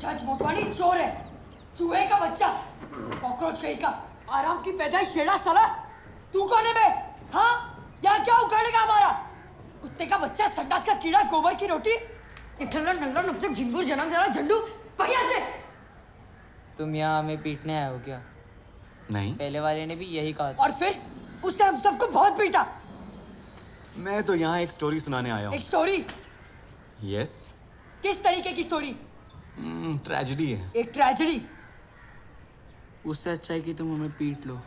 जज मोटवानी चोर है, चूहे का बच्चा, कॉकरोच कहीं का, आराम की पैदाइश छेड़ा साला। तू कौन है बे? हाँ, यहाँ क्या उखाड़ेगा हमारा? कुत्ते का बच्चा, संडास का कीड़ा, गोबर की रोटी, इठल्ला नल्ला नपचक झिंगुर जन्म जरा झंडू, बढ़िया से। तुम यहाँ हमें पीटने आए हो क्या? नहीं, पहले वाले ने भी यही कहा था। और फिर उसने हम सबको बहुत पीटा। मैं तो यहाँ एक स्टोरी सुनाने आया हूँ। एक स्टोरी? यस। किस तरीके की स्टोरी? ट्रेजेडी है। एक ट्रेजेडी? उससे अच्छा है कि तुम हमें पीट लो।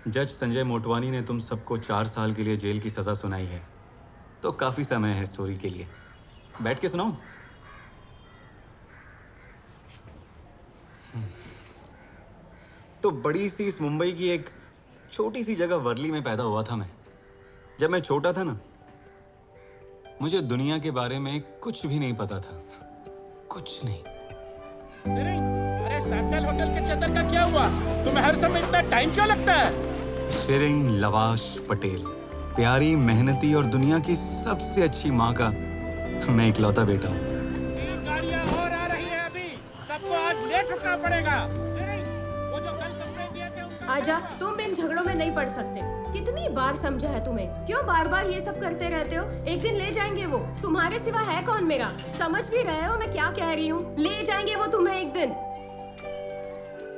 जज संजय मोटवानी ने तुम सबको 4 साल के लिए जेल की सजा सुनाई है, तो काफी समय है स्टोरी के लिए। बैठ के सुनाऊं? तो बड़ी सी इस मुंबई की एक छोटी सी जगह वर्ली में पैदा हुआ था मैं। जब मैं छोटा था ना, मुझे दुनिया के बारे में कुछ भी नहीं पता था, कुछ नहीं। अरे सैंटल होटल के चद्दर का क्या हुआ? तुम्हें हर समय इतना टाइम क्यों लगता है? शिरिंग लवाश पटेल, प्यारी, मेहनती और दुनिया की सबसे अच्छी माँ का मैं इकलौता बेटा हूँ। 3 गाड़ियाँ और आ रही है अभी, सबको आज लेट उठना पड़ेगा। वो जो कल कंप्लेंट दिए थे उनका... आजा, तुम इन झगड़ों में नहीं पड़ सकते। कितनी बार समझा है तुम्हें? क्यों बार बार ये सब करते रहते हो? एक दिन ले जाएंगे वो। तुम्हारे सिवा है कौन मेरा? समझ भी रहे हो मैं क्या कह रही हूँ? ले जाएंगे वो तुम्हें एक दिन।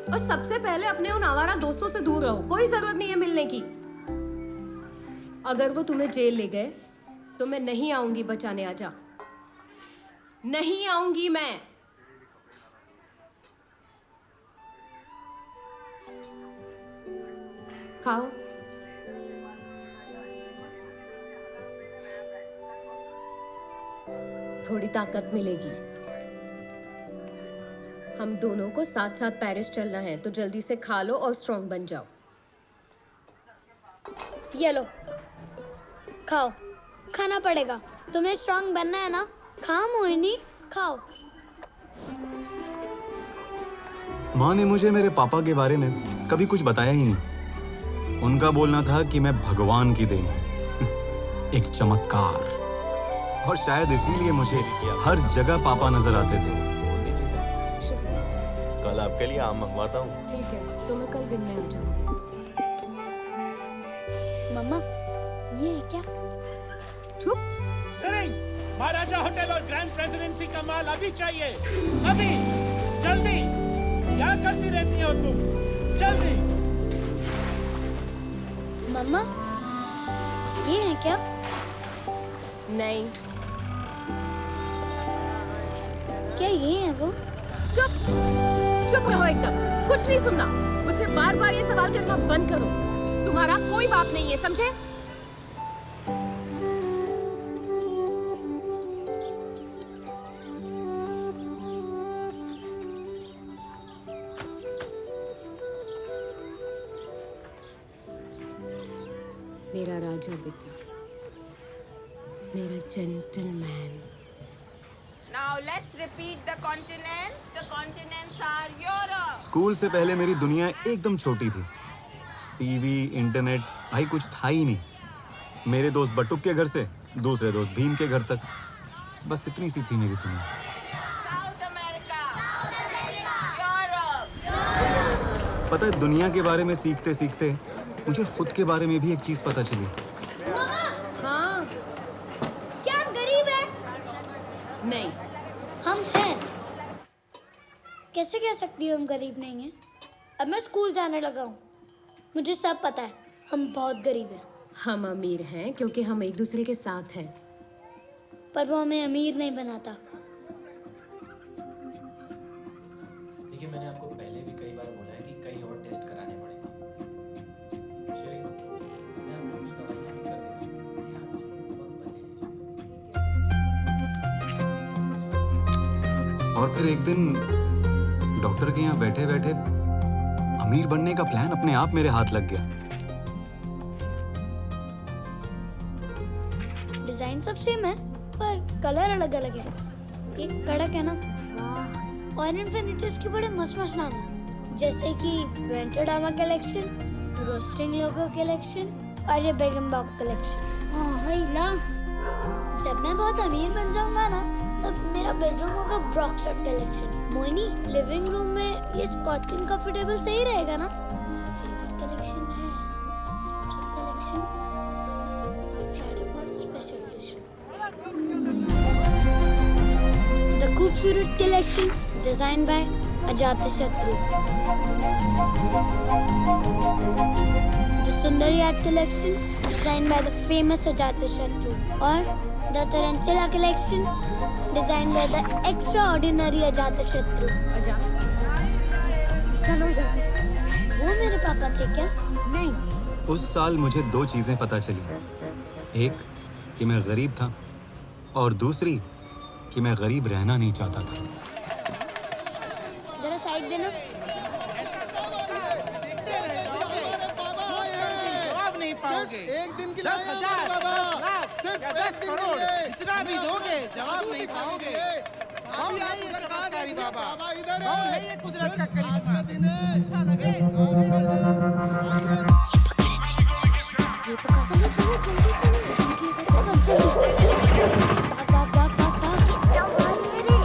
और सबसे पहले अपने उन आवारा दोस्तों से दूर रहो, कोई जरूरत नहीं है मिलने की। अगर वो तुम्हें जेल ले गए तो मैं नहीं आऊंगी बचाने। आजा, नहीं आऊंगी मैं। खाओ। थोड़ी ताकत मिलेगी। हम दोनों को साथ साथ पेरिस चलना है, तो जल्दी से खा लो और स्ट्रॉन्ग बन जाओ। ये लो, खाओ। खाना पड़ेगा, तुम्हें स्ट्रांग बनना है ना। खाओ मोहिनी, खाओ। माँ ने मुझे मेरे पापा के बारे में कभी कुछ बताया ही नहीं। उनका बोलना था कि मैं भगवान की देन, एक चमत्कार, और शायद इसीलिए मुझे हर जगह पापा नजर आते थे। कल आपके लिए आम मंगवाता हूँ। ठीक है, तो मैं कल दिन में आ जाऊंगी। मम्मा, ये है क्या? चुप। महाराजा होटल और ग्रैंड प्रेसिडेंसी का माल अभी चाहिए, अभी, जल्दी। क्या करती रहती हो तुम? जल्दी। मम्मा, ये है क्या? नहीं। क्या ये है वो? चुप, चुप रहो एकदम, कुछ नहीं सुनना। मुझसे बार बार ये सवाल करना बंद करो। तुम्हारा कोई बाप नहीं है, समझे? मेरा राजा बेटा, मेरा gentleman. Now let's repeat the continents. The continents are Europe. School से पहले मेरी दुनिया एकदम छोटी थी। टीवी, इंटरनेट भाई कुछ था ही नहीं। मेरे दोस्त बटुक के घर से दूसरे दोस्त भीम के घर तक, बस इतनी सी थी मेरी दुनिया। South America. Europe. पता है, दुनिया के बारे में सीखते सीखते मुझे खुद के बारे में भी एक चीज पता चली। हाँ। क्या आप गरीब है? नहीं। हम हैं। कैसे कह सकती हो हम गरीब नहीं हैं? अब मैं स्कूल जाने लगा हूँ, मुझे सब पता है। हम बहुत गरीब हैं। हम अमीर हैं क्योंकि हम एक दूसरे के साथ हैं। पर वो हमें अमीर नहीं बनाता। देखिए, मैंने आपको पहले भी कई बार बोला है कि कई और टेस्ट कराने पड़ेंगे। श्री, मैं आपको कुछ दवाइयाँ लिख कर दे रहा हूँ, ध्यान से वक्त पर ले लीजिए। और फिर एक दिन डॉक्टर के यहाँ बैठे बैठे अमीर बनने का प्लान अपने आप मेरे हाथ लग गया। डिजाइन सब सेम है पर कलर अलग अलग है। एक कड़क है ना, और इन्फिनिटीज के बड़े मस्त मस्त नाम है, जैसे कि वेंटरडामा कलेक्शन, रोस्टिंग लोगो कलेक्शन और ये बेगमबाग कलेक्शन। हाँ ला, जब मैं बहुत अमीर बन जाऊंगा ना, तब मेरा बेडरूम होगा Broxford collection. Mohini, living room में ये स्कॉटकिन कंफर्टेबल सही रहेगा ना? मेरा फेवरेट कलेक्शन है collection special edition. The Khoobsurat collection design by Ajatashatru. The Sundariyat collection design by the famous Ajatashatru. और the Taranchala collection design by the extraordinary Ajatashatru. Aja, चलो इधर। वो मेरे पापा थे क्या? नहीं, उस साल मुझे 2 चीजें पता चली। एक कि मैं गरीब था और दूसरी कि मैं गरीब रहना नहीं चाहता था। जरा साइड देना। जवाब नहीं पाओगे। एक दिन के 10,000 सिर्फ 10 करोड़ इतना भी दोगे, जवाब नहीं पाओगे। कौन है ये चमत्कारी बाबा? कौन है ये कुदरत का करिश्मा? अच्छा लगे? ये पकड़। चलो चलो जल्दी चलो। कितना भारी है रे।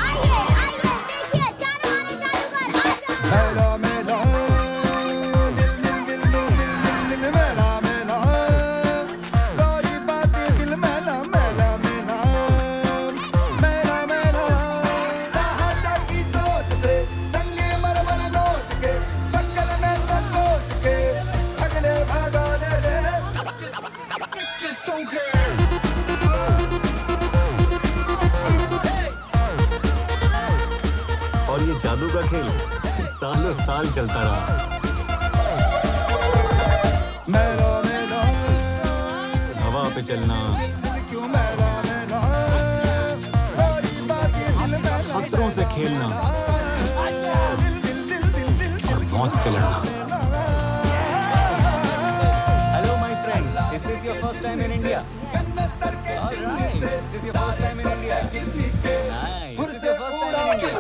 आइए आइए देखिए जान मारो जादूगर। मेला मेला दिल दिल दिल दिल दिल दिल मेला मेला गोरी बातें दिल मेला मेला मेला मेला मेला साहसा की चोट से संगे मरमर नोच के पक्कल में पकोच के अगले भागा दे दे just don't care। और ये जादू का खेल सालों साल चलता रहा। मेला मेला हवा पे चलना, दिल क्यों मेला मेला गोरी बातें दिल मेला खतरों से खेलना दिल दिल दिल दिल दिल और मौत से लड़ना। Hello my friends, is this your first time in India? Alright, is this your first time in India? Nice, is this your first time in India?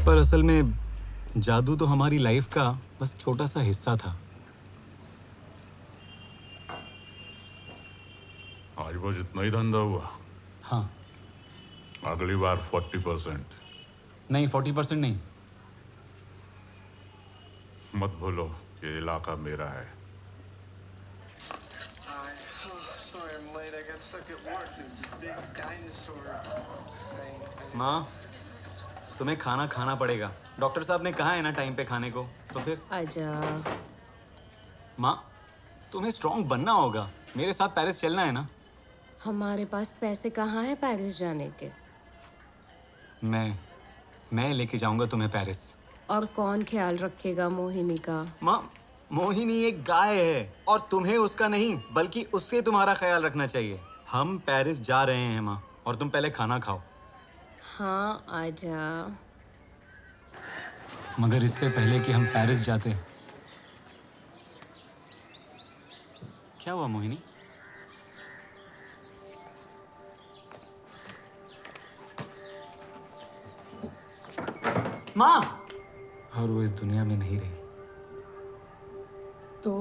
पर असल में जादू तो हमारी लाइफ का बस छोटा सा हिस्सा था। आज बस इतना ही धंधा हुआ। हाँ, अगली बार 40%। नहीं 40% नहीं। मत भूलो ये इलाका मेरा है। Sorry I'm late. I got stuck at work. There's this big dinosaur thing. माँ, तुम्हें खाना खाना पड़ेगा। डॉक्टर साहब ने कहा है ना टाइम पे खाने को, तो फिर। आजा। माँ, तुम्हें स्ट्रॉन्ग बनना होगा। मेरे साथ पेरिस चलना है ना? हमारे पास पैसे कहाँ हैं पेरिस जाने के? मैं लेके जाऊंगा तुम्हें पेरिस। और कौन ख्याल रखेगा मोहिनी का? माँ, मोहिनी एक गाय है और तुम्हें उसका नहीं बल्कि उससे तुम्हारा ख्याल रखना चाहिए। हम पेरिस जा रहे हैं माँ, और तुम पहले खाना खाओ। हाँ आजा। मगर इससे पहले कि हम पेरिस जाते, क्या हुआ मोहिनी? माँ! और वो इस दुनिया में नहीं रही। तो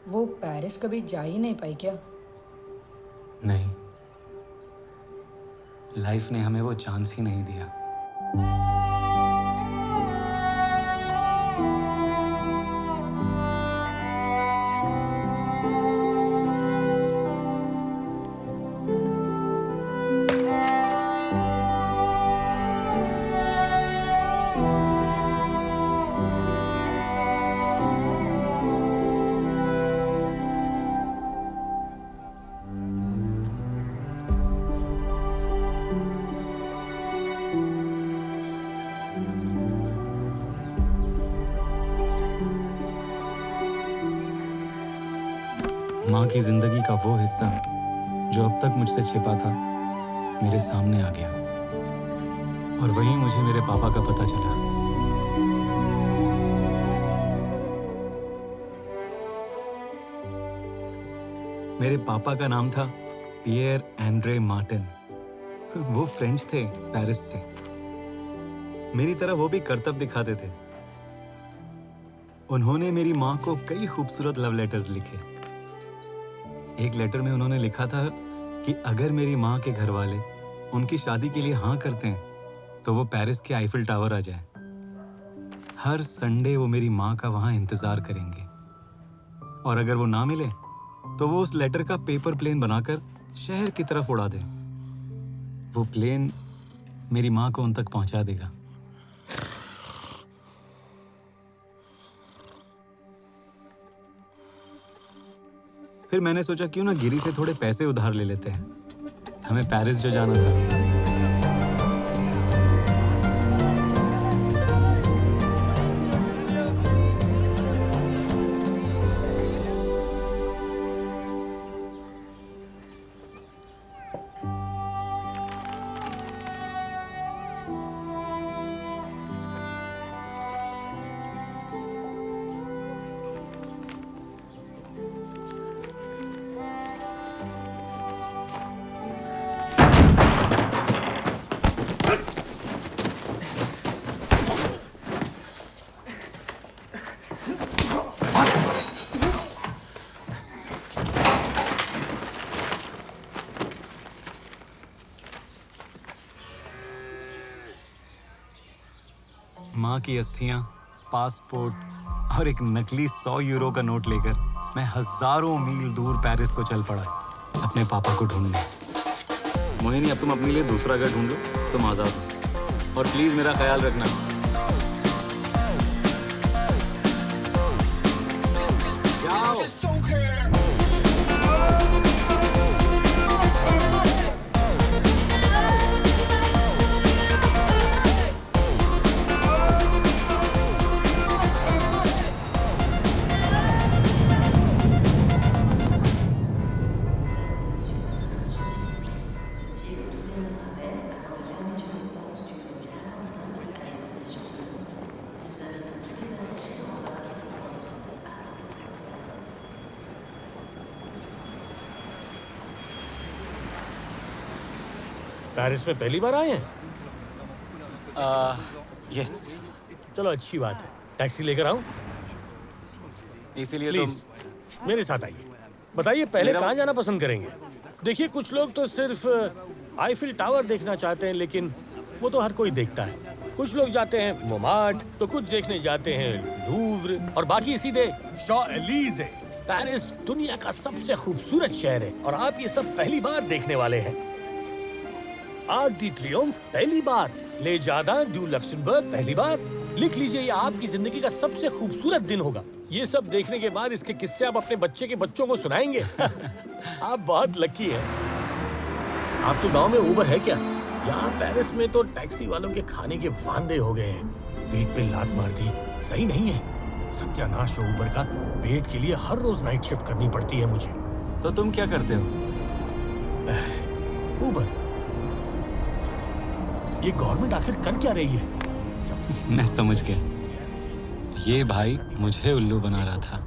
वो पेरिस कभी जा ही नहीं पाई क्या? नहीं, लाइफ ने हमें वो चांस ही नहीं दिया। माँ की जिंदगी का वो हिस्सा जो अब तक मुझसे छिपा था, मेरे सामने आ गया। और वहीं मुझे मेरे पापा का पता चला। मेरे पापा का नाम था पियर एंड्रे मार्टिन। वो फ्रेंच थे, पेरिस से। मेरी तरह वो भी करतब दिखाते थे। उन्होंने मेरी माँ को कई खूबसूरत लव लेटर्स लिखे। एक लेटर में उन्होंने लिखा था कि अगर मेरी माँ के घर वाले उनकी शादी के लिए हाँ करते हैं तो वो पेरिस के आईफिल टावर आ जाए। हर संडे वो मेरी माँ का वहाँ इंतजार करेंगे, और अगर वो ना मिले तो वो उस लेटर का पेपर प्लेन बनाकर शहर की तरफ उड़ा दे। वो प्लेन मेरी माँ को उन तक पहुंचा देगा। फिर मैंने सोचा क्यों ना गिरी से थोड़े पैसे उधार ले लेते हैं, हमें पेरिस जो जाना था। माँ की अस्थियां, पासपोर्ट और एक नकली 100 यूरो का नोट लेकर मैं हजारों मील दूर पेरिस को चल पड़ा अपने पापा को ढूंढने। मोहिनी, अब तुम अपने लिए दूसरा घर ढूंढ लो, तुम आजाद हो। और प्लीज मेरा ख्याल रखना। पेरिस में पहली बार आए हैं? यस। चलो अच्छी बात है। टैक्सी लेकर आऊं? इसीलिए प्लीज मेरे साथ आइए। बताइए पहले कहाँ जाना पसंद करेंगे? देखिए कुछ लोग तो सिर्फ आईफिल टावर देखना चाहते हैं, लेकिन वो तो हर कोई देखता है। कुछ लोग जाते हैं मोमार्ट, तो कुछ देखने जाते हैं लूव्र, और बाकी सीधे शॉ-एलीज़े। पेरिस दुनिया का सबसे खूबसूरत शहर है और आप ये सब पहली बार देखने वाले हैं। आर्क डी ट्रियोम्फ पहली बार, ले जादा ड्यू लक्सेमबर्ग पहली बार। लिख लीजिए, ये आपकी जिंदगी का सबसे खूबसूरत दिन होगा। ये सब देखने के बाद इसके किस्से आप अपने बच्चे के बच्चों को सुनाएंगे। आप बहुत लकी हैं। आपके गांव में उबर है क्या? यहाँ पेरिस में तो टैक्सी वालों के खाने के वांदे हो गए हैं। पेट पे लात मार दी, सही नहीं है। सत्यानाश है उबर का। पेट के लिए हर रोज नाइट शिफ्ट करनी पड़ती है मुझे। तो तुम क्या करते हो? उबर। ये गवर्नमेंट आखिर कर क्या रही है? मैं समझ गया। ये भाई मुझे उल्लू बना रहा था।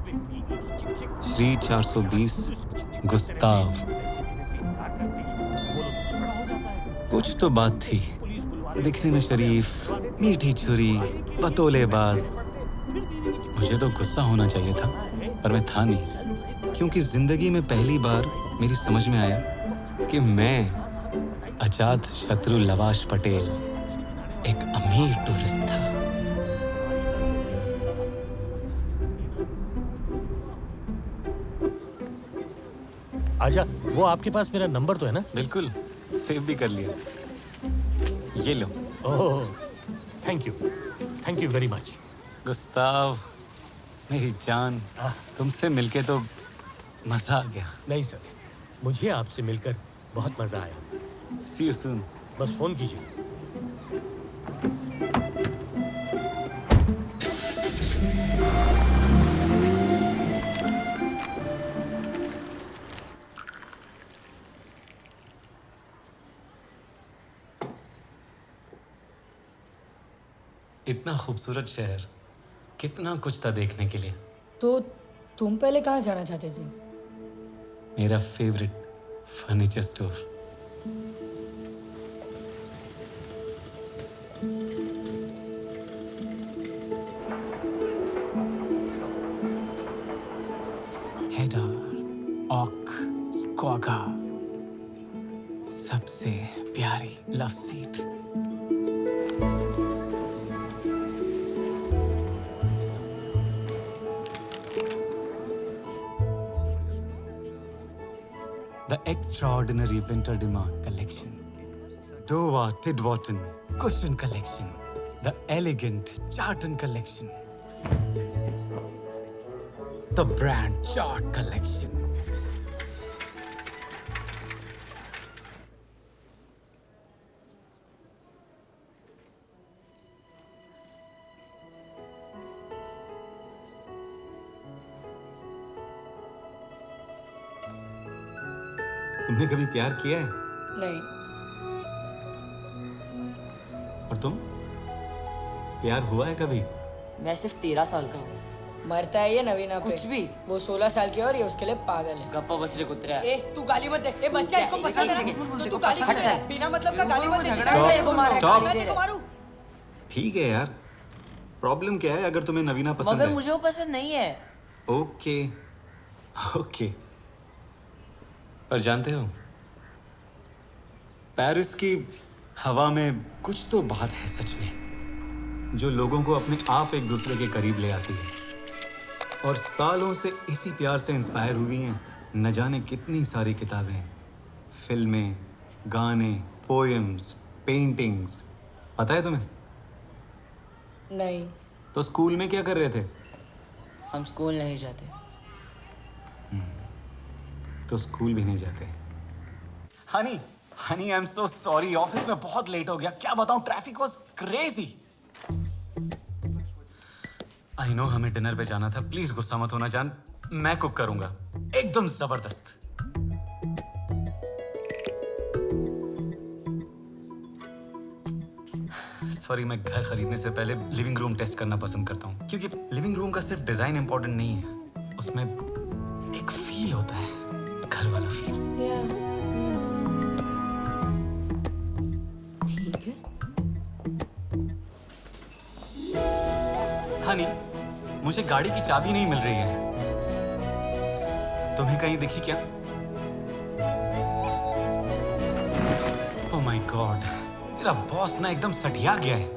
श्री 420 गुस्ताव। कुछ तो बात थी। दिखने में शरीफ, मीठी छुरी, बतौलेबाज। मुझे तो गुस्सा होना चाहिए था, पर मैं था नहीं, क्योंकि जिंदगी में पहली बार मेरी समझ में आया कि मैं अजात शत्रु लवाश पटेल एक अमीर टूरिस्ट था। आजा, वो आपके पास मेरा नंबर तो है ना? बिल्कुल, सेव भी कर लिया। ये लो। Oh, thank you very much. Gustav, मेरी जान, तुमसे मिलके तो मजा आ गया। नहीं सर, मुझे आपसे मिलकर बहुत मजा आया। See you soon. बस फोन कीजिए। इतना खूबसूरत शहर, कितना कुछ था देखने के लिए। तो तुम पहले कहाँ जाना चाहते थे? मेरा फेवरेट फर्नीचर स्टोर। ऑक स्क्वागा, सबसे प्यारी love seat. The extraordinary winter demand collection, Dowa Tidwaughton cushion collection, the elegant Charlton collection, the brand chart collection. तुमने कभी प्यार किया है? नहीं। और तुम? प्यार हुआ है कभी? मैं सिर्फ 13 साल का हूँ। मरता है ये नवीना पे। कुछ भी। वो 16 साल की है और ये उसके लिए पागल है। गप्पा बस रे कुतरा। ए तू गाली मत दे। ए बच्चा इसको पसंद है तो तू गाली क्यों दे रहा है? बिना मतलब का गाली मत दे। स्टॉप। मैं तेरे को मारूं? ठीक है यार, प्रॉब्लम क्या है अगर तुम्हें नवीना पसंद मगर है? मुझे वो पसंद नहीं है। ओके ओके, पर जानते हो पेरिस की हवा में कुछ तो बात है सच में, जो लोगों को अपने आप एक दूसरे के करीब ले आती है। और सालों से इसी प्यार से इंस्पायर हुई हैं न जाने कितनी सारी किताबें, फिल्में, गाने, पोएम्स, पेंटिंग्स। पता है तुम्हें? नहीं। तो स्कूल में क्या कर रहे थे? हम स्कूल नहीं जाते। तो स्कूल भी नहीं जाते। Honey Honey I am so sorry, office में बहुत लेट हो गया। क्या बताऊं, traffic was crazy. I know हमें डिनर पे जाना था, प्लीज गुस्सा मत होना जान, मैं कुक करूंगा एकदम जबरदस्त। सॉरी, मैं घर खरीदने से पहले लिविंग रूम टेस्ट करना पसंद करता हूँ, क्योंकि लिविंग रूम का सिर्फ डिजाइन इंपॉर्टेंट नहीं है, उसमें एक फील होता है, घर वाला फील। ठीक है। हनी, मुझे गाड़ी की चाबी नहीं मिल रही है, तुम्हें कहीं दिखी क्या? ओह माय गॉड, मेरा बॉस ना एकदम सठिया गया है।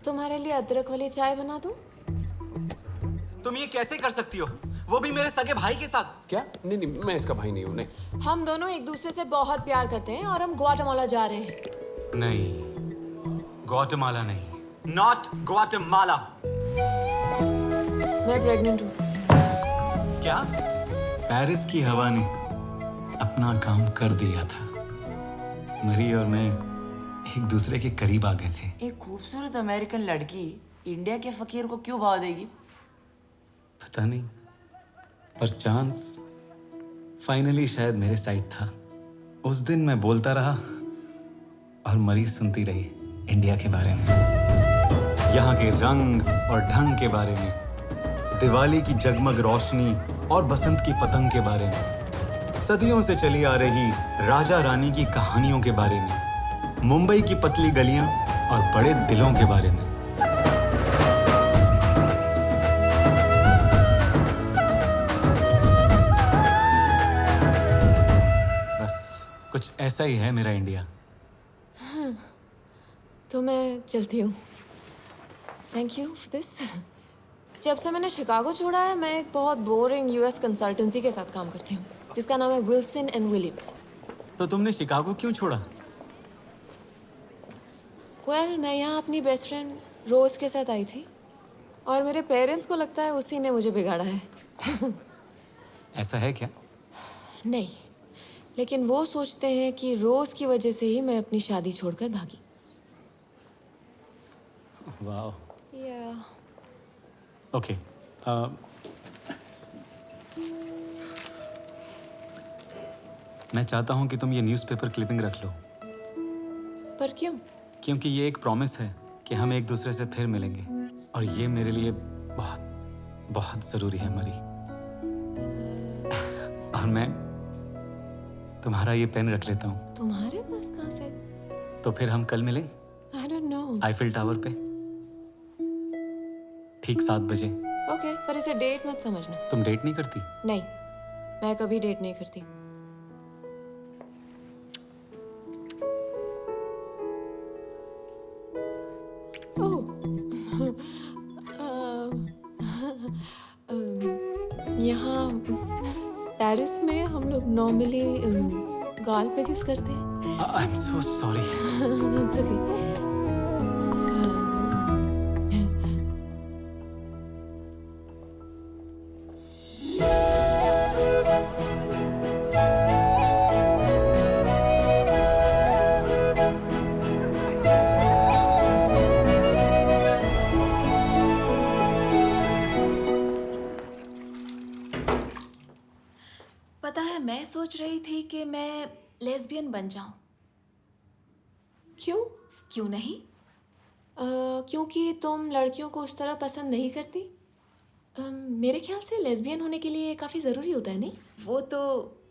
तुम्हारे लिए अदरक वाली चाय बना दूं? तुम ये कैसे कर सकती हो, वो भी मेरे सगे भाई के साथ? क्या? नहीं नहीं, मैं इसका भाई नहीं हूँ। नहीं, हम दोनों एक दूसरे से बहुत प्यार करते हैं और हम ग्वाटेमाला जा रहे हैं। नहीं, ग्वाटेमाला नहीं, नॉट ग्वाटेमाला। मैं प्रेग्नेंट हूँ। क्या? पेरिस की हवा ने अपना काम कर दिया था, मरी और मैं एक दूसरे के करीब आ गए थे। एक खूबसूरत अमेरिकन लड़की इंडिया के फकीर को क्यों भाव देगी? पता नहीं, पर चांस फाइनली शायद मेरे साइड था। उस दिन मैं बोलता रहा और मरी सुनती रही इंडिया के बारे में, यहाँ के रंग और ढंग के बारे में, दिवाली की जगमग रोशनी और बसंत की पतंग के बारे में, सदियों से चली आ रही राजा रानी की कहानियों के बारे में, मुंबई की पतली गलियां और बड़े दिलों के बारे में। बस कुछ ऐसा ही है मेरा इंडिया। तो मैं चलती हूँ। Thank you for this. जब से मैंने शिकागो छोड़ा है, मैं एक बहुत बोरिंग यूएस कंसल्टेंसी के साथ काम करती हूँ, जिसका नाम है विल्सन एंड विलियम्स। तो तुमने शिकागो क्यों छोड़ा? वेल, मैं यहाँ अपनी बेस्ट फ्रेंड रोज के साथ आई थी और मेरे पेरेंट्स को लगता है उसी ने मुझे बिगाड़ा है। ऐसा है क्या? नहीं, लेकिन वो सोचते हैं कि रोज की वजह से ही मैं अपनी शादी छोड़कर भागी। वाह। या ओके, मैं चाहता हूँ कि तुम ये न्यूज़पेपर क्लिपिंग रख लो। पर क्यों? क्योंकि ये एक प्रॉमिस है कि हम एक दूसरे से फिर मिलेंगे, और ये मेरे लिए बहुत बहुत ज़रूरी है मरी। और मैं तुम्हारा ये पेन रख लेता हूँ। तुम्हारे पास कहाँ से? तो फिर हम कल मिलें I don't know. Eiffel tower पे ठीक 7 बजे। ओके, पर इसे डेट मत समझना। तुम डेट नहीं करती? नहीं, मैं कभी डेट नहीं करती। यहाँ पेरिस में हम लोग नॉर्मली गाल पे किस करते हैं। I am so sorry. It's okay. पता है, मैं सोच रही थी कि मैं लेस्बियन बन जाऊं। क्यों? क्यों नहीं? क्योंकि तुम लड़कियों को उस तरह पसंद नहीं करती। मेरे ख्याल से लेस्बियन होने के लिए काफ़ी ज़रूरी होता है, नहीं? वो तो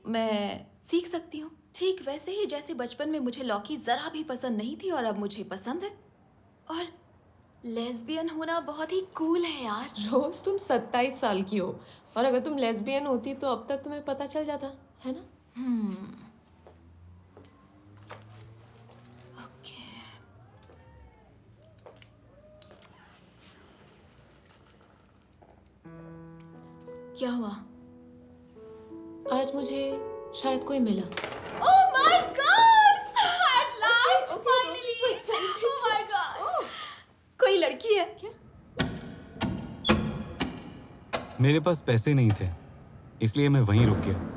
मैं सीख सकती हूँ, ठीक वैसे ही जैसे बचपन में मुझे लौकी ज़रा भी पसंद नहीं थी और अब मुझे पसंद है। और लेस्बियन होना बहुत ही कूल है यार। रोज़ तुम 27 साल की हो और अगर तुम लेस्बियन होती तो अब तक तुम्हें पता चल जाता, है ना? ओके। क्या हुआ? आज मुझे शायद कोई मिला। Oh my God! At last, finally! Oh my God! कोई लड़की है क्या? मेरे पास पैसे नहीं थे, इसलिए मैं वहीं रुक गया।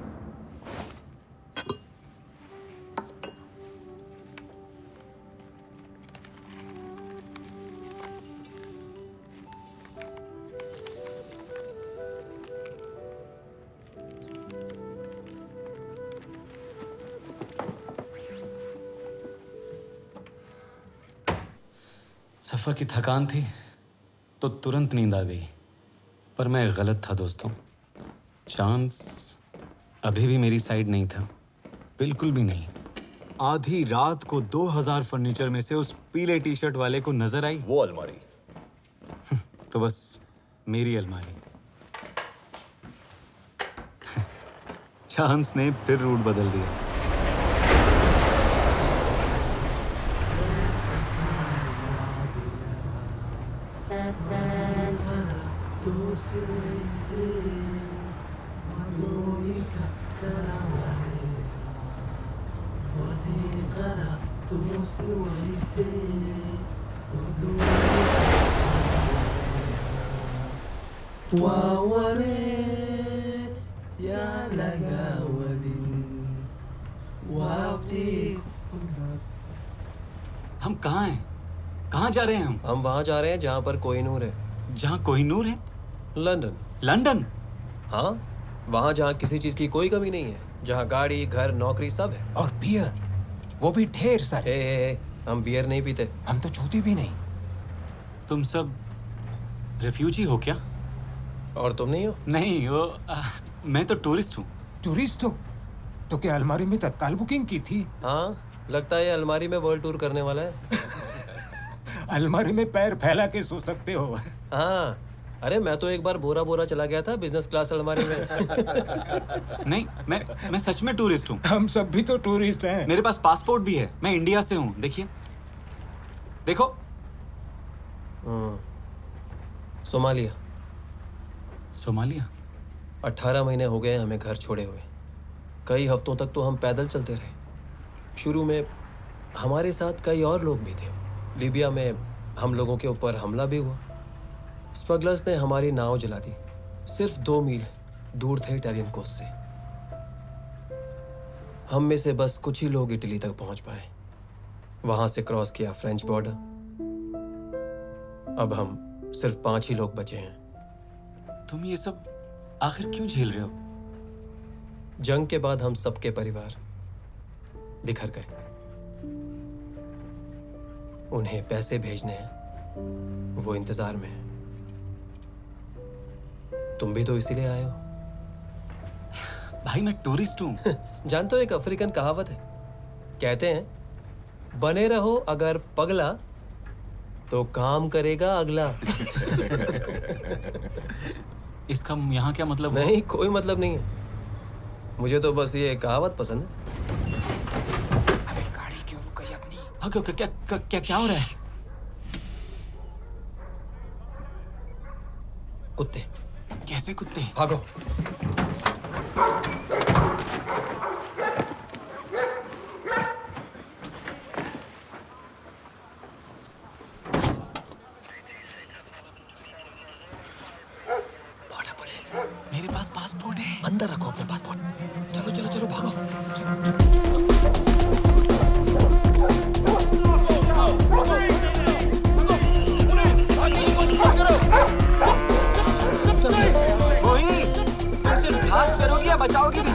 सफर की थकान थी तो तुरंत नींद आ गई, पर मैं गलत था दोस्तों। चांस अभी भी मेरी साइड नहीं था, बिल्कुल भी नहीं। आधी रात को 2000 फर्नीचर में से उस पीले टी शर्ट वाले को नजर आई वो अलमारी। तो बस मेरी अलमारी। चांस ने फिर रूट बदल दिया। हम कहाँ हैं? कहाँ जा रहे हैं हम? हम वहाँ जा रहे हैं जहाँ पर कोहिनूर है। जहाँ कोहिनूर है? लंदन। लंदन? हाँ, वहाँ जहाँ किसी चीज की कोई कमी नहीं है, जहाँ गाड़ी, घर, नौकरी सब है। और बियर, वो भी ढेर सारे। हम बियर नहीं पीते। हम तो छूते भी नहीं। तुम सब रेफ्यूजी हो क्या? और तुम नहीं हो? नहीं, मैं तो टूरिस्ट हूँ। टूरिस्ट हो? तो क्या अलमारी में तत्काल बुकिंग की थी? हाँ, लगता है अलमारी में वर्ल्ड टूर करने वाला है। अलमारी में पैर फैला के सो सकते हो। हाँ, अरे मैं तो एक बार बोरा बोरा चला गया था बिजनेस क्लास अलमारी में। नहीं, मैं सच में टूरिस्ट हूँ। हम सब भी तो टूरिस्ट हैं। मेरे पास पासपोर्ट भी है, मैं इंडिया से हूँ। देखिए, देखो। सोमालिया। सोमालिया? 18 महीने हो गए हमें घर छोड़े हुए। कई हफ्तों तक तो हम पैदल चलते रहे। शुरू में हमारे साथ कई और लोग भी थे। लीबिया में हम लोगों के ऊपर हमला भी हुआ। स्मगलर्स ने हमारी नाव जला दी। सिर्फ 2 मील दूर थे इटालियन कोस्ट से। हम में से बस कुछ ही लोग इटली तक पहुंच पाए। वहां से क्रॉस किया फ्रेंच बॉर्डर। अब हम सिर्फ 5 ही लोग बचे हैं। तुम ये सब आखिर क्यों झेल रहे हो? जंग के बाद हम सबके परिवार बिखर गए। उन्हें पैसे भेजने हैं, वो इंतजार में है। तुम भी तो इसीलिए आए हो। भाई मैं टूरिस्ट हूँ। जानते हो एक अफ्रीकन कहावत है, कहते हैं बने रहो अगर पगला तो काम करेगा अगला। इसका यहाँ क्या मतलब? नहीं, कोई मतलब नहीं है। मुझे तो बस ये कहावत पसंद है। अबे गाड़ी क्यों रुक गई अपनी? हाँ, क्या हो रहा है? कुत्ते। कैसे कुत्ते? भागो। मेरे पास पासपोर्ट है। अंदर रखो अपना पासपोर्ट। चलो चलो चलो भागो। मोहिनी, तुम सिर्फ घास चरोगी या बचाओगी भी?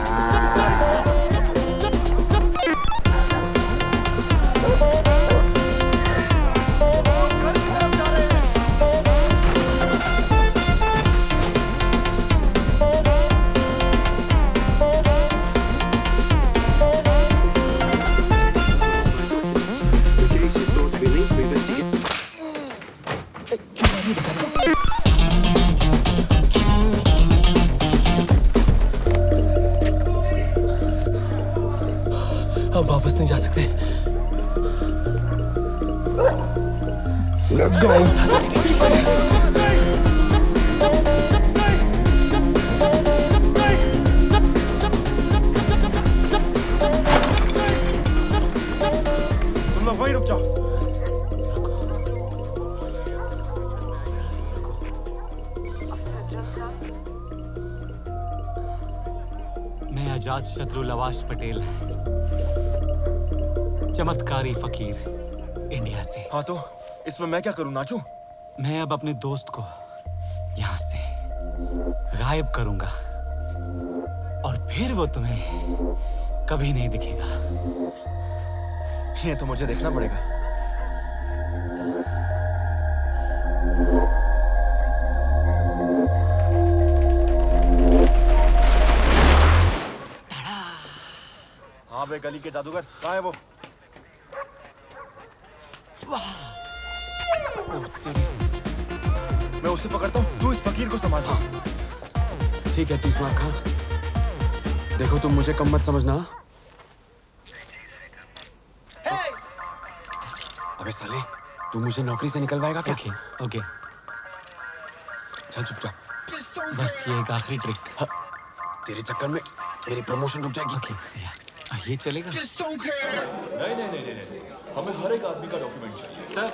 अब वापस नहीं जा सकते। Let's go. तुम लोग वहीं रुक जाओ। मैं अजात शत्रु लवाश पटेल, चमत्कारी फकीर इंडिया से। हाँ तो इसमें मैं क्या करूं, नाचूं? मैं अब अपने दोस्त को यहाँ से गायब करूंगा और फिर वो तुम्हें कभी नहीं दिखेगा। ये तो मुझे देखना पड़ेगा। हाँ बे, गली के जादूगर कहाँ है वो? मैं उसे पकड़ता हूँ, तू इस फकीर को संभाल। ठीक है 30 मार्क। हाँ देखो, तुम मुझे कम मत समझना। अबे साले, तू मुझे नौकरी से निकलवाएगा क्या? ओके। चल चुपचाप। बस ये एक आखिरी ट्रिक। तेरे चक्कर में मेरी प्रमोशन रुक जाएगी। ओके, ये चलेगा? नहीं, हमें हर एक आदमी का डॉक्यूमेंट चाहिए।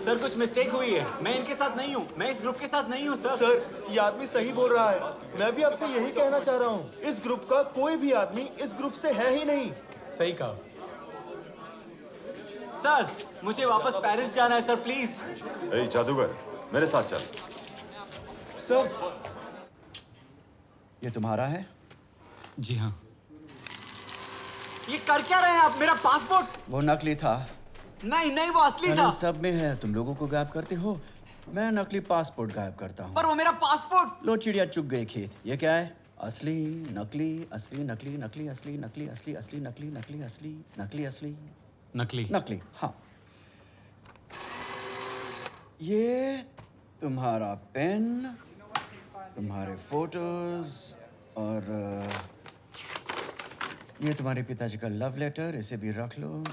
सर कुछ मिस्टेक हुई है। मैं इनके साथ नहीं हूँ। मैं इस ग्रुप के साथ नहीं हूँ सर। सर, ये आदमी सही बोल रहा है। मैं भी आपसे यही कहना चाह रहा हूँ। इस ग्रुप का कोई भी आदमी इस ग्रुप से है ही नहीं। सही कहा। सर, मुझे वापस पेरिस जाना है सर, प्लीज। ए जादूगर, मेरे साथ चल। सर, ये तुम्हारा है? जी हाँ। ये कर क्या रहे हैं आप? मेरा पासपोर्ट? वो नकली था। नहीं, वो असली था। सब में है। तुम लोगों को गायब करते हो, मैं नकली पासपोर्ट गायब करता हूँ। पर वो मेरा पासपोर्ट। लो, चिड़िया चुग गई खेत। ये क्या है? असली, नकली, असली, नकली, नकली, असली, नकली, असली, असली, नकली, नकली, असली, नकली, असली, नकली। हाँ, ये तुम्हारा पेन, तुम्हारे फोटोज और ये तुम्हारे पिताजी का लव लेटर। इसे भी रख लो।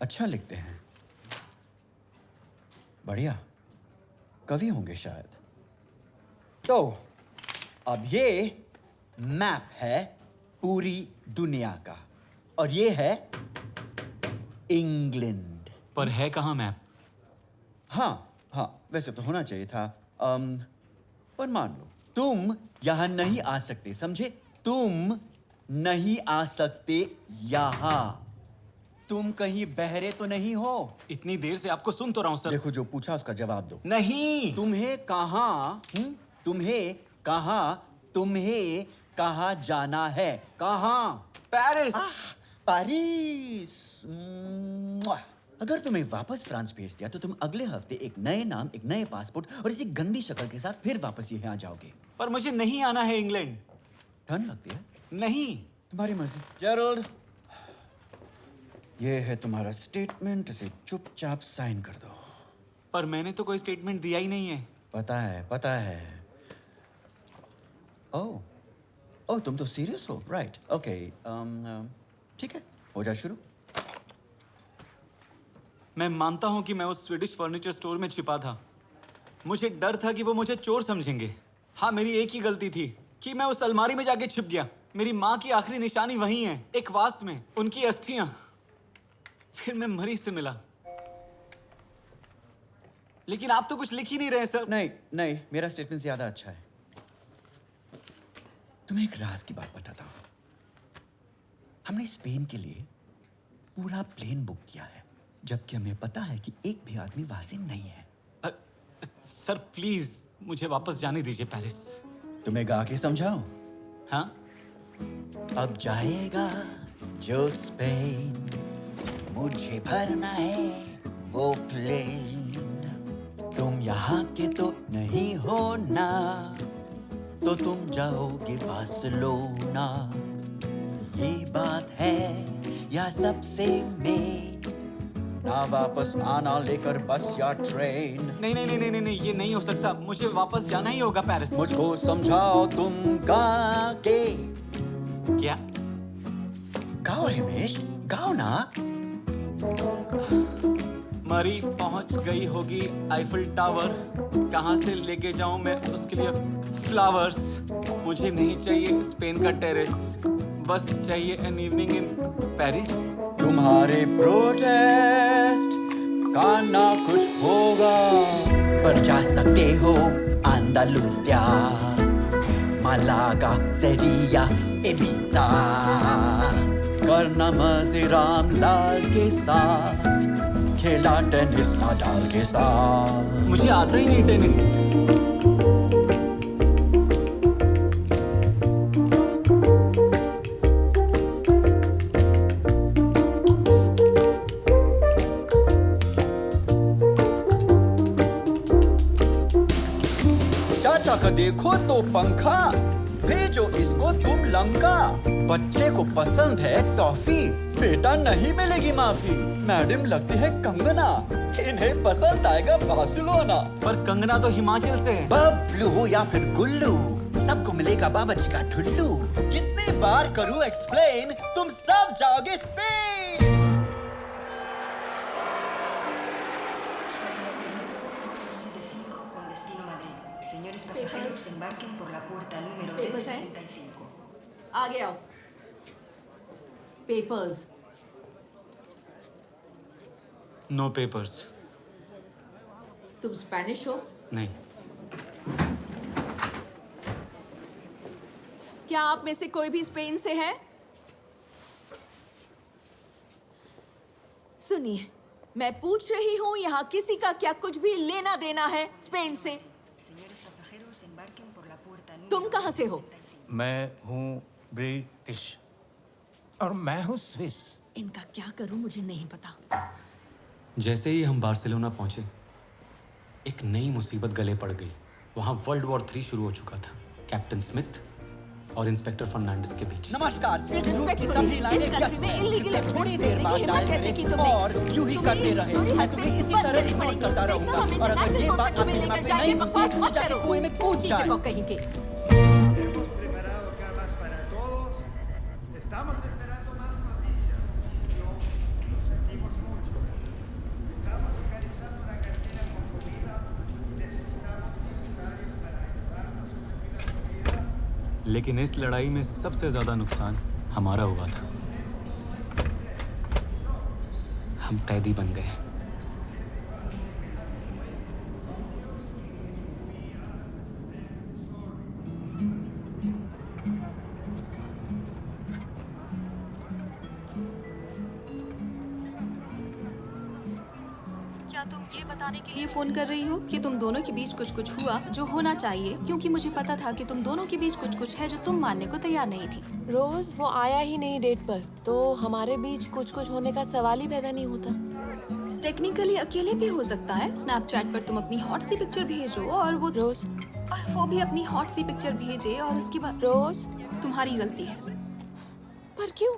अच्छा लिखते हैं, बढ़िया कवि होंगे शायद। तो अब ये मैप है पूरी दुनिया का, और ये है इंग्लैंड। पर है कहाँ मैप? हाँ, वैसे तो होना चाहिए था। पर मान लो तुम यहाँ नहीं आ सकते, समझे? तुम नहीं आ सकते यहाँ। तुम कहीं बहरे तो नहीं हो? इतनी देर से आपको सुन तो रहा हूँ सर। देखो, जो पूछा उसका जवाब दो। नहीं। तुम्हें कहाँ जाना है? कहाँ? पेरिस। पेरिस। अगर तुम्हें वापस फ्रांस भेज दिया तो तुम अगले हफ्ते एक नए नाम, एक नए पासपोर्ट और इसी गंदी शक्ल के साथ फिर वापस यहाँ जाओगे। पर मुझे नहीं आना है इंग्लैंड। ठंड लगती है? नहीं। तुम्हारी मर्जी। जेरोल्ड, ये है तुम्हारा स्टेटमेंट। इसे चुपचाप साइन कर दो। पर मैंने तो कोई स्टेटमेंट दिया ही नहीं है। पता है। ओह तुम तो सीरियस हो, राइट? ओके, ठीक है, हो जा शुरू। मैं मानता हूं कि मैं उस स्वीडिश फर्नीचर स्टोर में छिपा था। मुझे डर था कि वो मुझे चोर समझेंगे। हाँ, मेरी एक ही गलती थी कि मैं उस अलमारी में जाके छिप गया। मेरी माँ की आखिरी निशानी वहीं है, एक वास में, उनकी अस्थियां। फिर मैं मरीज से मिला। लेकिन आप तो कुछ लिख ही नहीं रहे सर। नहीं, मेरा स्टेटमेंट ज्यादा अच्छा है। तुम्हें एक राज की बात बताता हूँ। हमने स्पेन के लिए पूरा प्लेन बुक किया है, जबकि हमें पता है कि एक भी आदमी वहां से नहीं है। सर प्लीज मुझे वापस जाने दीजिए पेरिस। तुम्हें गा के समझाओ? हाँ? अब जाएगा जो स्पेन, मुझे भरना है वो प्लेन। तुम यहाँ के तो नहीं हो ना, तो तुम जाओगे बार्सिलोना। ये बात है या सबसे मेन, ना वापस आना लेकर बस या ट्रेन। नहीं, ये नहीं हो सकता। मुझे वापस जाना ही होगा पेरिस। मुझको समझाओ तुम गा के। क्या? गाओ हिमेश, गाओ ना। मरी पहुंच गई होगी आईफिल टावर। कहाँ से लेके जाऊं मैं उसके लिए फ्लावर्स? मुझे नहीं चाहिए स्पेन का टेरेस, बस चाहिए एन इवनिंग इन पेरिस। तुम्हारे प्रोटेस्ट का ना कुछ होगा, पर जा सकते हो अंदालुसिया, मालागा, सेविया, एबिता। करना मजे रामलाल के साथ, खेला टेनिस नाडाल के साथ। मुझे आता ही नहीं टेनिस। चाचा का देखो तो पंखा, भेजो इसको तुम लंका। बच्चे को पसंद है टॉफी, बेटा नहीं मिलेगी माफी। मैडम लगती है कंगना, इन्हें पसंद आएगा बार्सिलोना। पर कंगना तो हिमाचल से है। बबलू हो या फिर गुल्लू, सबको मिलेगा बाबा जी का ठुल्लू। कितनी बार करूं एक्सप्लेन, तुम सब जाओगे स्पेन। पेपर्स हैं? आगे आओ। पेपर्स। No papers. तुम स्पेनिश हो? नहीं। क्या आप में से कोई भी स्पेन से है? सुनिए, मैं पूछ रही हूँ, यहाँ किसी का क्या कुछ भी लेना देना है स्पेन से? तुम कहाँ से हो? मैं हूँ ब्रिटिश और मैं हूँ स्विस। इनका क्या करूँ मुझे नहीं पता। जैसे ही हम बार्सिलोना पहुंचे, एक नई मुसीबत गले पड़ गई। वहां वर्ल्ड वॉर 3 शुरू हो चुका था, कैप्टन स्मिथ और इंस्पेक्टर फर्नांडिस के बीच। नमस्कार, इस रूट की सभी लाइनें व्यस्त हैं। थोड़ी देर बाद डायल करें और यूं ही करते रहे। मैं तुम्हें इसी तरह इग्नोर करता रहूंगा, और अगर ये बात आपके दिमाग में नहीं घुसी तो जाके कुएं में कूद जाए। लेकिन इस लड़ाई में सबसे ज्यादा नुकसान हमारा हुआ था। हम कैदी बन गए। क्या तुम ये बताने के लिए फोन कर रही हो कि तुम दोनों के बीच कुछ कुछ हुआ जो होना चाहिए, क्योंकि मुझे पता था कि तुम दोनों के बीच कुछ कुछ है जो तुम मानने को तैयार नहीं थी। रोज वो आया ही नहीं डेट पर, तो हमारे बीच कुछ कुछ होने का सवाल ही पैदा नहीं होता। टेक्निकली अकेले भी हो सकता है। स्नैपचैट पर तुम अपनी हॉट सी पिक्चर भेजो और वो भी अपनी हॉट सी पिक्चर भेजे, और उसके बाद रोज तुम्हारी गलती है। पर क्यों?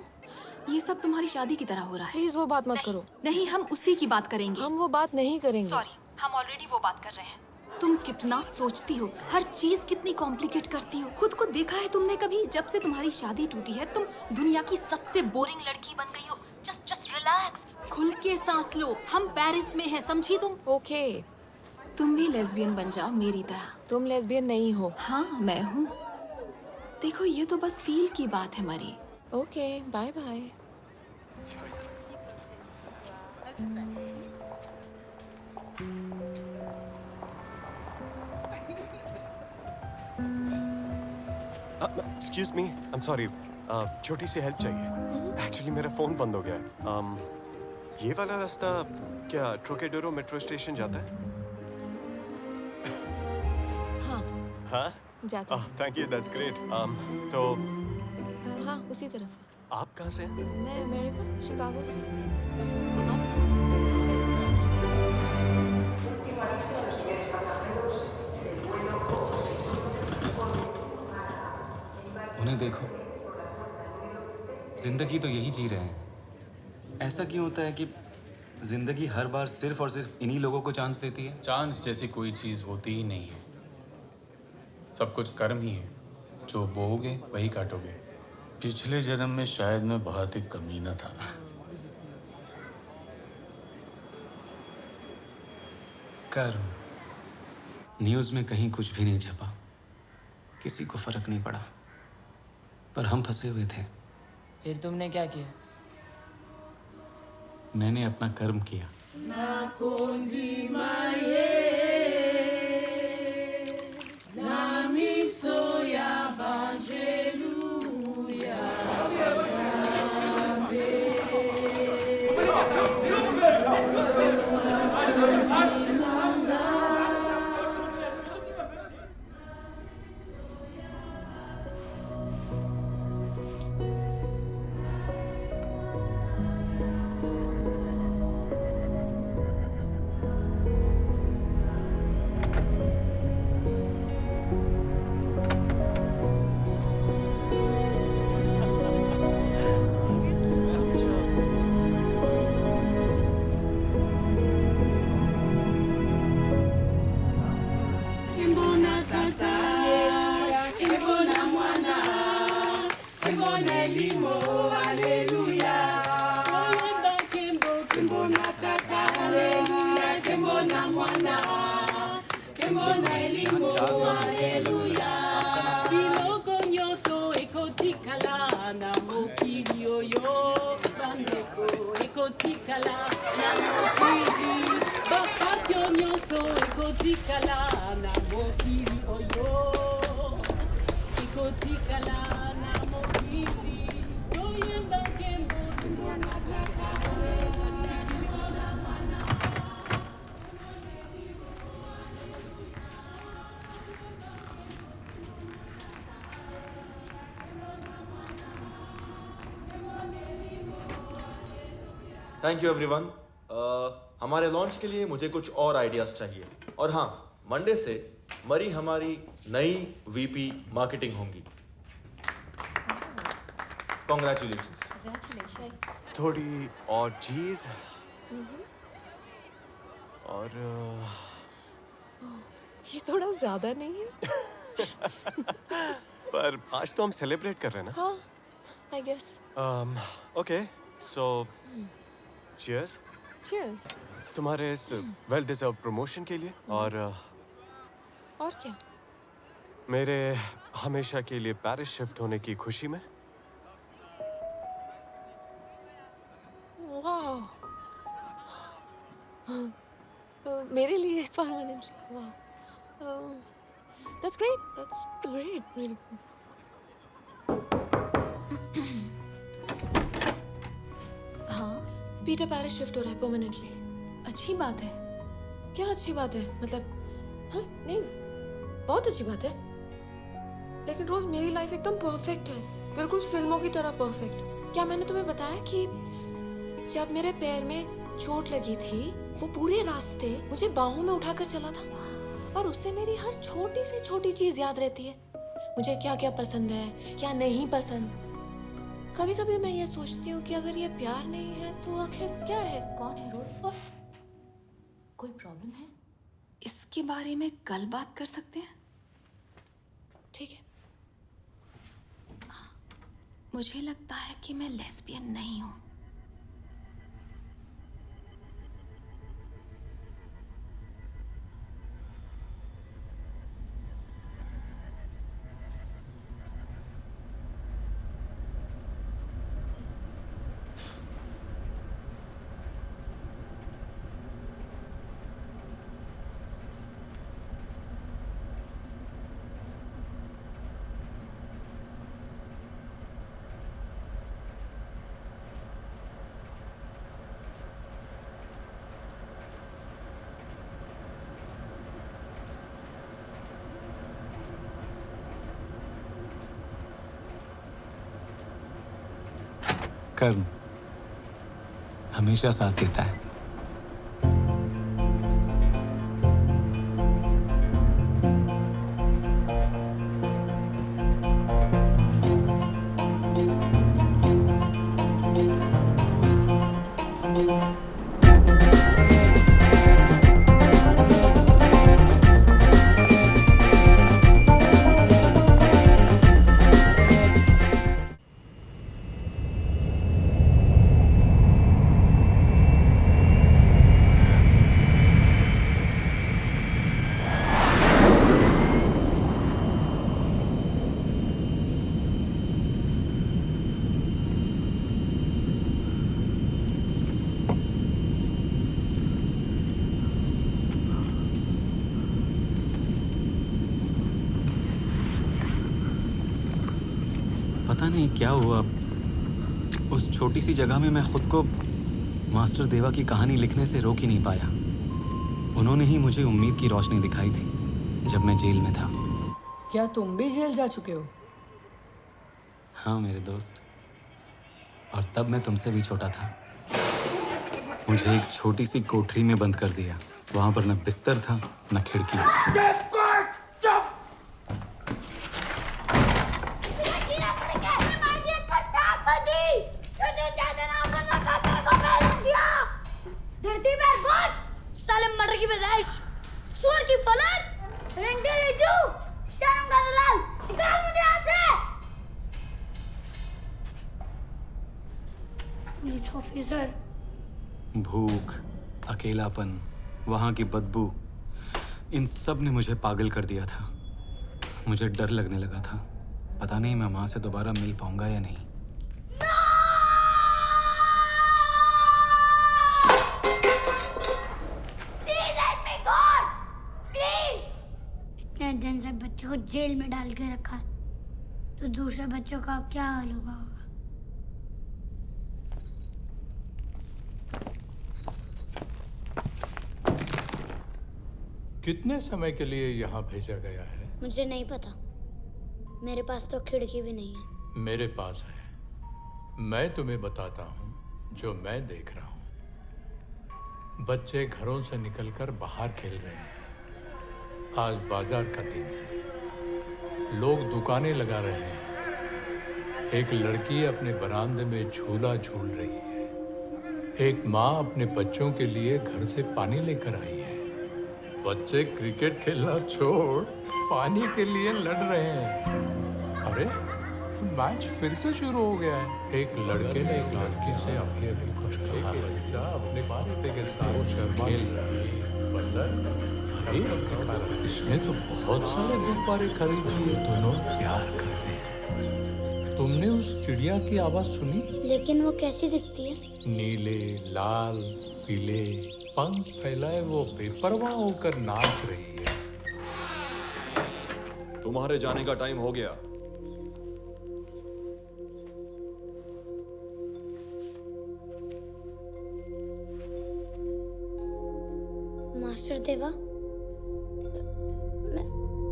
ये सब तुम्हारी शादी की तरह हो रहा है। प्लीज वो बात मत करो। नहीं, हम उसी की बात करेंगे। हम वो बात नहीं करेंगे। सॉरी, हम ऑलरेडी वो बात कर रहे हैं। तुम कितना सोचती हो, हर चीज कितनी कॉम्प्लिकेट करती हो। खुद को देखा है तुमने कभी? जब से तुम्हारी शादी टूटी है तुम दुनिया की सबसे बोरिंग लड़की बन गई हो। जस्ट रिलैक्स, खुल के सांस लो। हम पेरिस में हैं, समझी तुम? ओके, तुम भी लेस्बियन बन जाओ मेरी तरह। तुम लेस्बियन नहीं हो। हाँ मैं हूँ। देखो ये तो बस फील की बात है मरी। Okay, bye bye. Excuse me, I am sorry, छोटी सी हेल्प चाहिए। एक्चुअली मेरा फोन बंद हो गया है। ये वाला रास्ता क्या ट्रोकेडोरो मेट्रो स्टेशन जाता है? हाँ हाँ जाता है। Thank you, that's great. तो हाँ उसी तरफ है। आप कहाँ से हैं? मैं अमेरिका, शिकागो से। उन्हें देखो, जिंदगी तो यही जी रहे हैं। ऐसा क्यों होता है कि जिंदगी हर बार सिर्फ और सिर्फ इन्हीं लोगों को चांस देती है? चांस जैसी कोई चीज होती ही नहीं है। सब कुछ कर्म ही है, जो बोओगे वही काटोगे। पिछले जन्म में शायद मैं बहुत ही कमीना था। कर्म। न्यूज़ में कहीं कुछ भी नहीं छपा, किसी को फर्क नहीं पड़ा, पर हम फंसे हुए थे। फिर तुमने क्या किया? मैंने अपना कर्म किया। Thank you everyone. हमारे लॉन्च के लिए मुझे कुछ और आइडियाज चाहिए। और हाँ, मंडे से मरी हमारी नई वीपी मार्केटिंग होंगी। कॉन्ग्रेचुलेशंस। थोड़ी और चीज और ये थोड़ा ज्यादा नहीं है? पर आज तो हम सेलिब्रेट कर रहे हैं ना। हाँ, I guess. Okay, so cheers. Cheers. तुम्हारे इस वेल डिजर्व प्रमोशन के लिए और क्या? मेरे हमेशा के लिए पेरिस शिफ्ट होने की खुशी में। वाह, मेरे लिए परमानेंटली। वाह, that's great, really. हाँ पीटर पेरिस शिफ्ट हो रहा है परमानेंटली। अच्छी बात है। क्या अच्छी बात है? मतलब हाँ, नहीं, बहुत अच्छी बात है। लेकिन रोज मेरी लाइफ एकदम परफेक्ट है, बिल्कुल फिल्मों की तरह परफेक्ट। क्या मैंने तुम्हें बताया कि जब मेरे पैर में चोट लगी थी, वो पूरे रास्ते मुझे बाहों में उठाकर चला था, और उससे मेरी हर छोटी से छोटी चीज याद रहती है। मुझे क्या क्या पसंद है, क्या नहीं पसंद। कभी कभी मैं ये सोचती हूँ कि अगर ये प्यार नहीं है तो आखिर क्या है? कौन है रोज? कोई प्रॉब्लम है? इसके बारे में कल बात कर सकते हैं? ठीक है। मुझे लगता है कि मैं लेस्बियन नहीं हूँ। कर्म हमेशा साथ देता है। पता नहीं क्या हुआ, उस छोटी सी जगह में मैं खुद को मास्टर देवा की कहानी लिखने से रोक ही नहीं पाया। उन्होंने ही मुझे उम्मीद की रोशनी दिखाई थी जब मैं जेल में था। क्या तुम भी जेल जा चुके हो? हाँ मेरे दोस्त, और तब मैं तुमसे भी छोटा था। मुझे एक छोटी सी कोठरी में बंद कर दिया। वहां पर न बिस्तर था न खिड़की। धरती पर बोझ, साले मटर की पैदाइश, सूअर की फलन, रंगे रेजू, शर्म का दलाल, निकाल मुझे यहाँ से। Police officer. भूख, अकेलापन, वहां की बदबू, इन सब ने मुझे पागल कर दिया था। मुझे डर लगने लगा था, पता नहीं मैं माँ से दोबारा मिल पाऊंगा या नहीं। इतने दिन से बच्चों को जेल में डाल के रखा, तो दूसरे बच्चों का क्या हाल होगा? कितने समय के लिए यहाँ भेजा गया है? मुझे नहीं पता, मेरे पास तो खिड़की भी नहीं है। मेरे पास है। मैं तुम्हें बताता हूँ जो मैं देख रहा हूँ। बच्चे घरों से निकलकर बाहर खेल रहे हैं। आज बाजार का दिन है, लोग दुकानें लगा रहे हैं। एक लड़की अपने बरामदे में झूला झूल रही है। एक माँ अपने बच्चों के लिए घर से पानी लेकर आई है। बच्चे क्रिकेट खेलना छोड़ पानी के लिए लड़ रहे हैं। अरे मैच फिर से शुरू हो गया है। एक लड़के ने एक लड़की से अभी कुछ कहा। बच्चा अपने पापे के साथ खेल रही है। इसने तो बहुत सारे गुब्बारे खरीद लिए। दोनों प्यार करते हैं। तुमने उस चिड़िया की आवाज सुनी? लेकिन वो कैसी दिखती है? नीले, लाल, पीले पंख फैलाए वो बेपरवाह होकर नाच रही है। तुम्हारे जाने का टाइम हो गया। मास्टर देवा,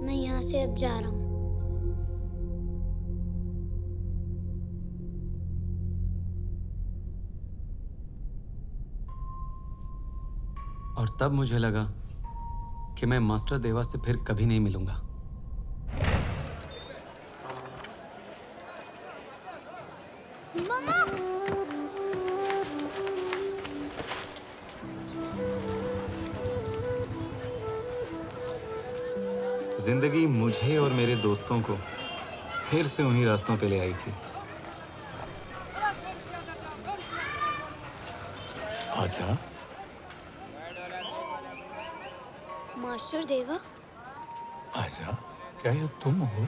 मैं यहाँ से अब जा रहा हूँ। और तब मुझे लगा कि मैं मास्टर देवा से फिर कभी नहीं मिलूंगा। मामा! मुझे और मेरे दोस्तों को फिर से उन्हीं रास्तों पे ले आई थी। आजा। मास्टर देवा, आजा, क्या ये तुम हो?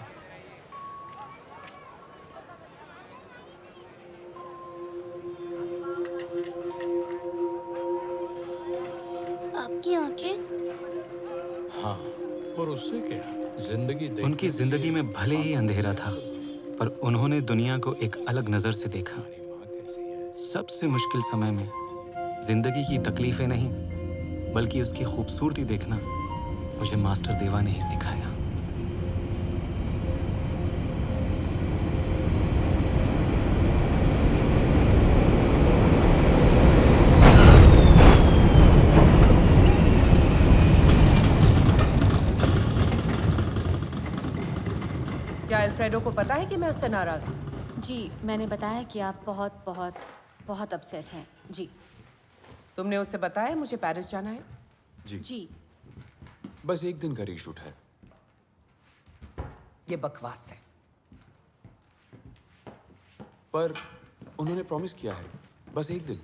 आपकी आंखें? हाँ, और उससे क्या? जिंदगी उनकी जिंदगी में भले ही अंधेरा था, पर उन्होंने दुनिया को एक अलग नजर से देखा। सबसे मुश्किल समय में जिंदगी की तकलीफें नहीं, बल्कि उसकी खूबसूरती देखना मुझे मास्टर देवा ने ही सिखाया। क्या अल्फ्रेडो को पता है कि मैं उससे नाराज हूँ? जी, मैंने बताया कि आप बहुत बहुत बहुत अपसेट हैं। जी। तुमने उससे बताया मुझे पेरिस जाना है? जी। बस एक दिन का रीशूट है। ये बकवास है। पर उन्होंने प्रॉमिस किया है, बस एक दिन।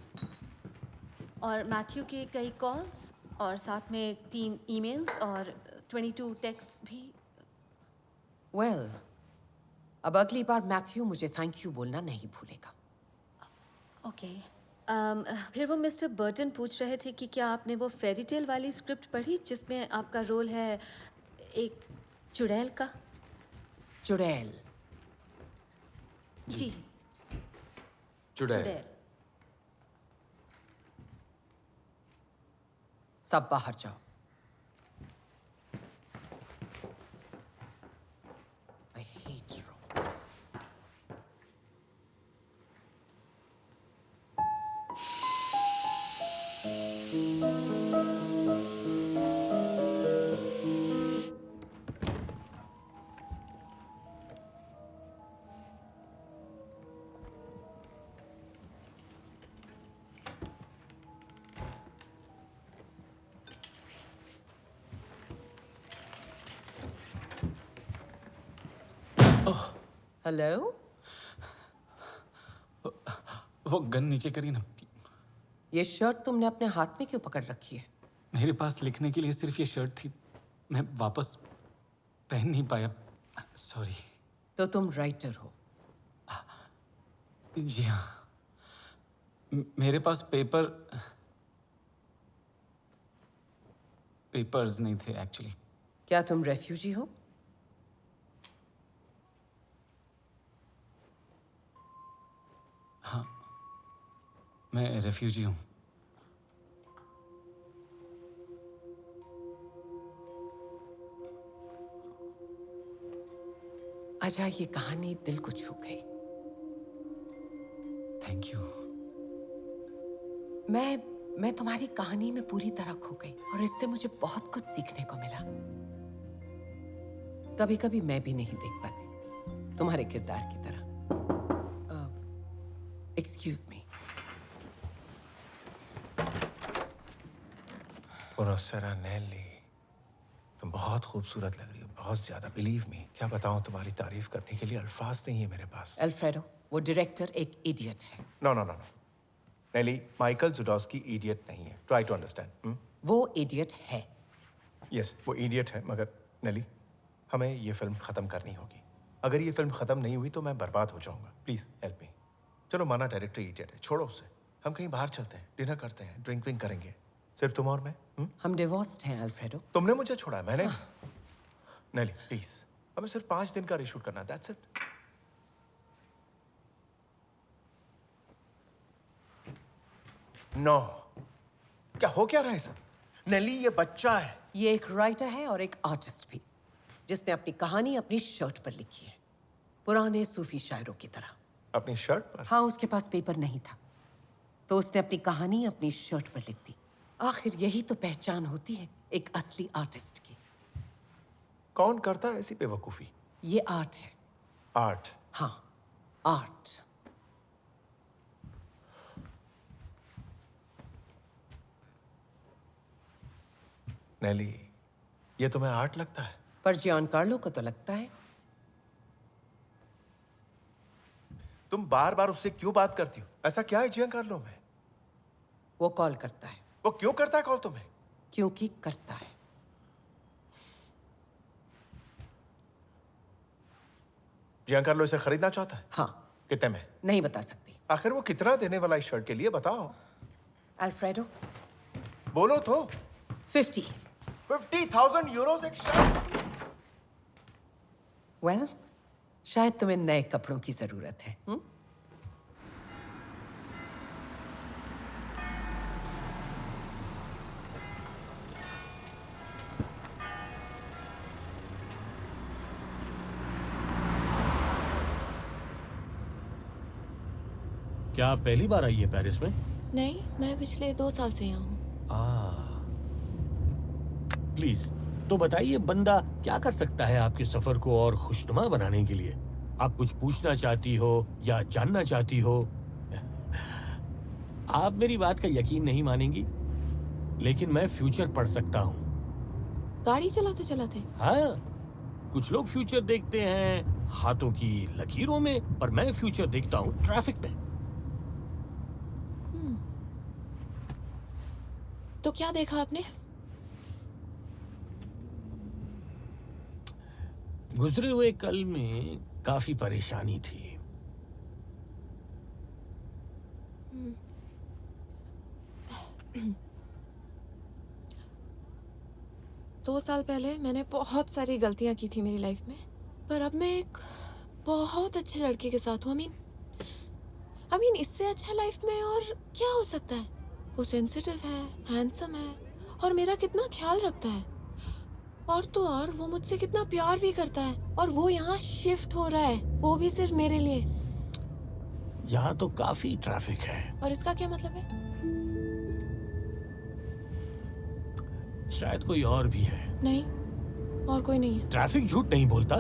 और मैथ्यू के कई कॉल्स और साथ में 3 ईमेल्स और 22 टेक्स्ट भी। वेल, अब अगली बार मैथ्यू मुझे थैंक यू बोलना नहीं भूलेगा। ओके। फिर वो मिस्टर बर्टन पूछ रहे थे कि क्या आपने वो फेरी टेल वाली स्क्रिप्ट पढ़ी जिसमें आपका रोल है एक चुड़ैल का? चुड़ैल? जी। चुड़ैल। सब बाहर जाओ। I hate Rome. हेलो? वो गन नीचे करी ना। ये शर्ट तुमने अपने हाथ में क्यों पकड़ रखी है? मेरे पास लिखने के लिए सिर्फ ये शर्ट थी, मैं वापस पहन नहीं पाया। सॉरी। तो तुम राइटर हो? जी हाँ। मेरे पास पेपर्स नहीं थे एक्चुअली। क्या तुम रेफ्यूजी हो? हाँ, मैं रेफ्यूजी हूँ। अच्छा, ये कहानी दिल को छू गई। Thank you. मैं तुम्हारी कहानी में पूरी तरह खो गई और इससे मुझे बहुत कुछ सीखने को मिला। कभी कभी मैं भी नहीं देख पाती तुम्हारे किरदार की तरह। Excuse me. पुनस्सरा नेली, तुम बहुत खूबसूरत लग रही हो, बहुत ज्यादा। बिलीव मी, क्या बताऊं, तुम्हारी तारीफ करने के लिए अल्फाज नहीं है मेरे पास। अल्फ्रेडो, वो डायरेक्टर एक इडियट है। No no no no Nelly, Michael Judoski idiot नहीं है। Try to understand. वो इडियट है। यस, वो इडियट है, मगर नेली, हमें ये फिल्म खत्म करनी होगी। अगर ये फिल्म खत्म नहीं हुई तो मैं बर्बाद हो जाऊंगा। Please help me. चलो माना डायरेक्टर इडियट है, छोड़ो उसे। हम कहीं बाहर चलते हैं, डिनर करते हैं, ड्रिंक विंक करेंगे, सिर्फ तुम और मैं। हम डिवोर्स्ड हैं अल्फ्रेडो। तुमने मुझे छोड़ा, मैंने। नेली प्लीज, हमें सिर्फ 5 दिन का रीशूट करना है, दैट्स इट। नो, क्या हो क्या रहा है सर? नेली, ये बच्चा है। ये एक राइटर है और एक आर्टिस्ट भी, जिसने अपनी कहानी अपनी शर्ट पर लिखी है, पुराने सूफी शायरों की तरह। अपनी शर्ट पर? हाँ, उसके पास पेपर नहीं था, तो उसने अपनी कहानी अपनी शर्ट पर लिख दी। आखिर यही तो पहचान होती है एक असली आर्टिस्ट की। कौन करता है ऐसी बेवकूफी? ये आर्ट है। आर्ट? हाँ, आर्ट। नेली, ये तुम्हें आर्ट लगता है? पर जियान कार्लो को तो लगता है। तुम बार बार उससे क्यों बात करती हो? ऐसा क्या है जियान कार्लो में? वो कॉल करता है। वो क्यों करता है कॉल तुम्हें? क्योंकि करता है। जियान कार्लो इसे खरीदना चाहता है? हाँ। कितने में? नहीं बता सकती। आखिर वो कितना देने वाला इस शर्ट के लिए, बताओ। अल्फ्रेडो बोलो तो। 50,000 यूरोस एक शर्ट। वेल, शायद तुम्हें नए कपड़ों की जरूरत है। क्या आप पहली बार आई है पेरिस में? नहीं, मैं पिछले 2 साल से यहाँ हूँ। प्लीज तो बताइए, बंदा क्या कर सकता है आपके सफर को और खुशनुमा बनाने के लिए? आप कुछ पूछना चाहती हो या जानना चाहती हो? आप मेरी बात का यकीन नहीं मानेंगी, लेकिन मैं फ्यूचर पढ़ सकता हूँ। गाड़ी चलाते चलाते? हाँ, कुछ लोग फ्यूचर देखते हैं हाथों की लकीरों में, पर मैं फ्यूचर देखता हूँ ट्रैफिक में। तो क्या देखा आपने? गुजरे हुए कल में काफी परेशानी थी। दो साल पहले मैंने बहुत सारी गलतियां की थी मेरी लाइफ में, पर अब मैं एक बहुत अच्छे लड़के के साथ हूँ। I mean, इससे अच्छा लाइफ में और क्या हो सकता है? वो सेंसिटिव है, हैंडसम है और मेरा कितना ख्याल रखता है। और तो और वो मुझसे कितना प्यार भी करता है, और वो यहाँ शिफ्ट हो रहा है, वो भी सिर्फ मेरे लिए। यहाँ तो काफी ट्रैफिक है। और इसका क्या मतलब है? शायद कोई और भी है। नहीं, और कोई नहीं है। ट्रैफिक झूठ नहीं बोलता।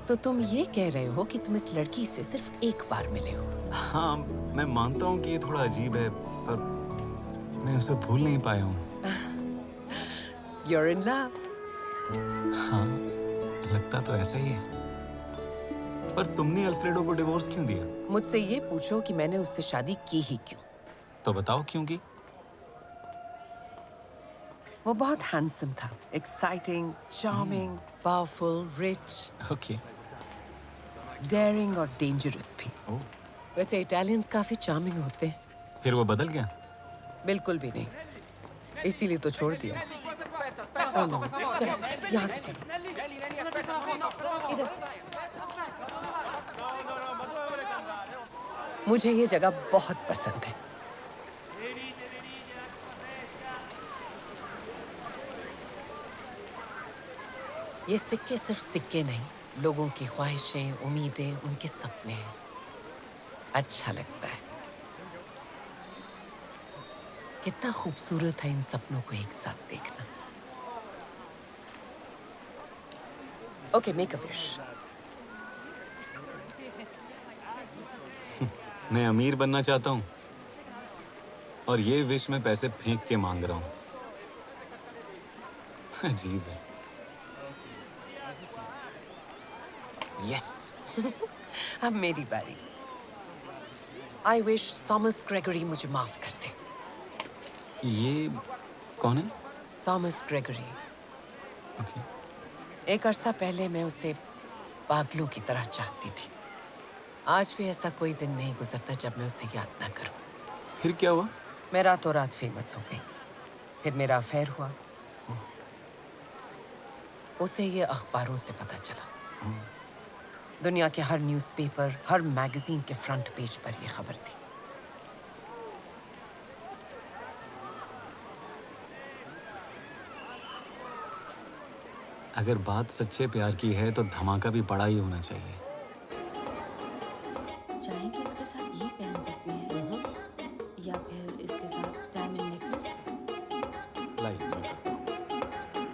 तो तुम ये कह रहे हो कि तुम इस लड़की से सिर्फ एक बार मिले हो? हाँ, मैं मानता हूँ कि ये थोड़ा अजीब है, पर मैं उसे भूल नहीं पाया हूँ। You're in love. हाँ, लगता तो ऐसा ही है। पर तुमने अल्फ्रेडो को डिवोर्स क्यों दिया? मुझसे ये पूछो कि मैंने उससे शादी की ही क्यों। तो बताओ क्यों की? वो बहुत हैंडसम था, exciting, charming, powerful, rich, okay, daring और डेंजरस भी। वैसे इटालियंस काफी चार्मिंग होते हैं। फिर वो बदल गया? बिल्कुल भी नहीं, इसीलिए तो छोड़ दिया। चलो, यहाँ से चलो। इधर। मुझे ये जगह बहुत पसंद है। ये सिक्के सिर्फ सिक्के नहीं, लोगों की ख्वाहिशें, उम्मीदें, उनके सपने हैं। अच्छा लगता है। कितना खूबसूरत है इन सपनों को एक साथ देखना। Okay, make a wish. मैं अमीर बनना चाहता हूँ, और ये विश मैं पैसे फेंक के मांग रहा हूँ। अजीब है। यस। अब मेरी बारी। आई विश थॉमस ग्रेगरी मुझे माफ कर दे। ये कौन है? Thomas Gregory. ओके। एक अरसा पहले मैं उसे पागलों की तरह चाहती थी। आज भी ऐसा कोई दिन नहीं गुजरता जब मैं उसे याद ना करूं। फिर क्या हुआ? मैं रातों रात फेमस हो गई। फिर मेरा अफेयर हुआ। उसे ये अखबारों से पता चला। दुनिया के हर न्यूज़पेपर, हर मैगजीन के फ्रंट पेज पर यह खबर थी। अगर बात सच्चे प्यार की है तो धमाका भी बड़ा ही होना चाहिए। चाहे तो इसके साथ ये पहन सकते हैं या फिर इसके साथ डायमंड नेकलेस।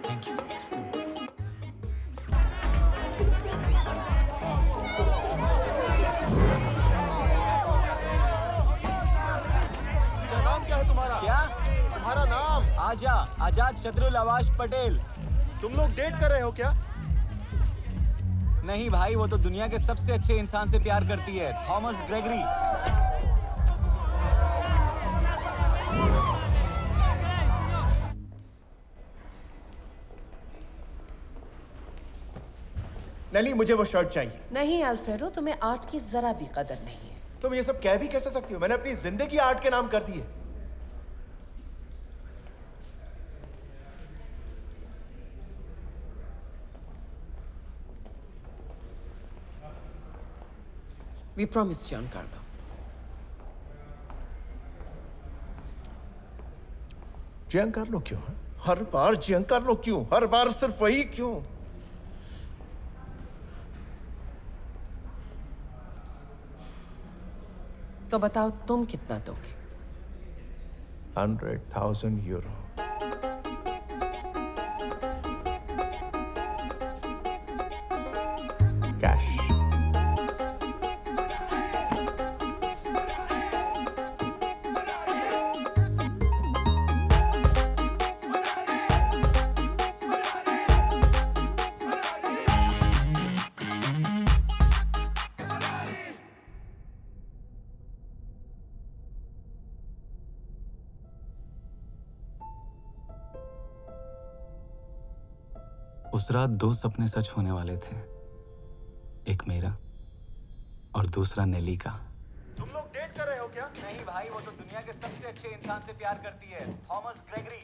Thank you. नाम क्या है तुम्हारा? क्या? तुम्हारा नाम? आजा आजाद शत्रुल आवाज पटेल। तुम लोग डेट कर रहे हो क्या? नहीं भाई, वो तो दुनिया के सबसे अच्छे इंसान से प्यार करती है, थॉमस ग्रेगरी। नेली, मुझे वो शर्ट चाहिए। नहीं अल्फ्रेडो, तुम्हें आर्ट की जरा भी कदर नहीं है। तुम ये सब कह भी कैसे सकती हो? मैंने अपनी जिंदगी आर्ट के नाम कर दी है। We promised Giancarlo. जियांकार्लो क्यों? हर बार जियांकार्लो क्यों? हर बार सिर्फ वही क्यों? तो बताओ तुम कितना दोगे? 100,000 यूरो। कैश। उस रात दो सपने सच होने वाले थे, एक मेरा और दूसरा नेली का। तुम लोग डेट कर रहे हो क्या? नहीं भाई, वो तो दुनिया के सबसे अच्छे इंसान से प्यार करती है, थॉमस ग्रेगरी।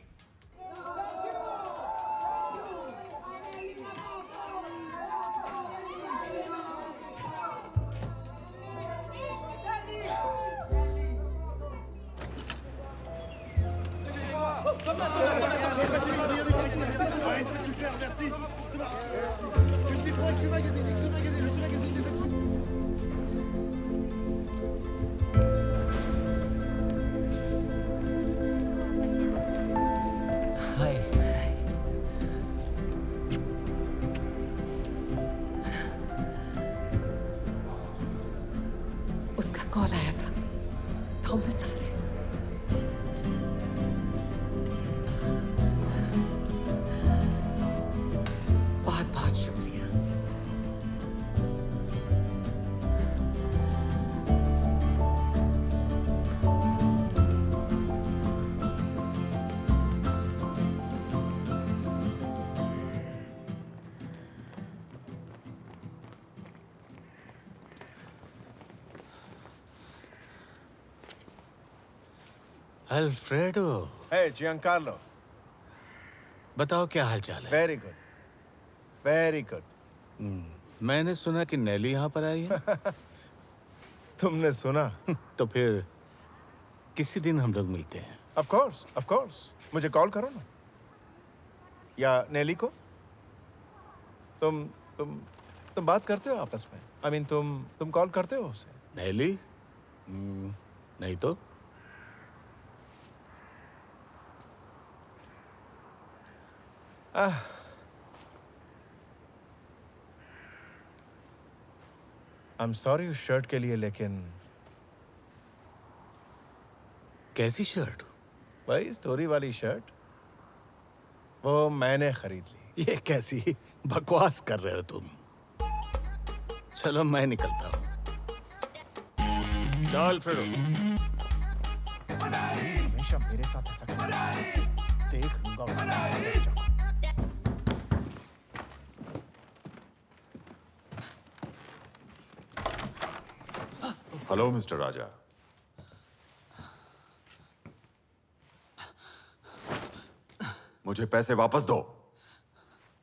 उसका कॉल आया था, थॉमस आ रहे। बहुत बहुत शुक्रिया। अल्फ्रेडो, हे जियांकार्लो। बताओ क्या हालचाल है? Very good, very good. मैंने सुना कि नेली यहाँ पर आई है। तुमने सुना? तो फिर किसी दिन हम लोग मिलते हैं। Of course. मुझे कॉल करो ना, या नेली को। तुम बात करते हो आपस में? I mean, तुम कॉल करते हो उसे? नेली? नहीं तो। I'm sorry उस शर्ट के लिए, लेकिन कैसी शर्ट? वही स्टोरी वाली शर्ट, वो मैंने खरीद ली। ये कैसी बकवास कर रहे हो तुम? चलो मैं निकलता हूँ। चल अल्फ्रेडो। हमेशा मेरे साथ ऐसा करना है। देख लूंगा उसे। हेलो मिस्टर राजा। मुझे पैसे वापस दो।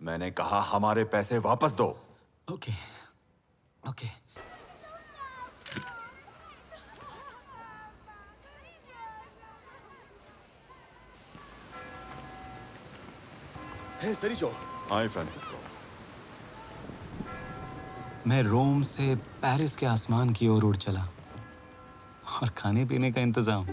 मैंने कहा हमारे पैसे वापस दो। ओके। हे सेरिचो। हाय फ्रांसिस्को। मैं रोम से पेरिस के आसमान की ओर उड़ चला, और खाने पीने का इंतजाम।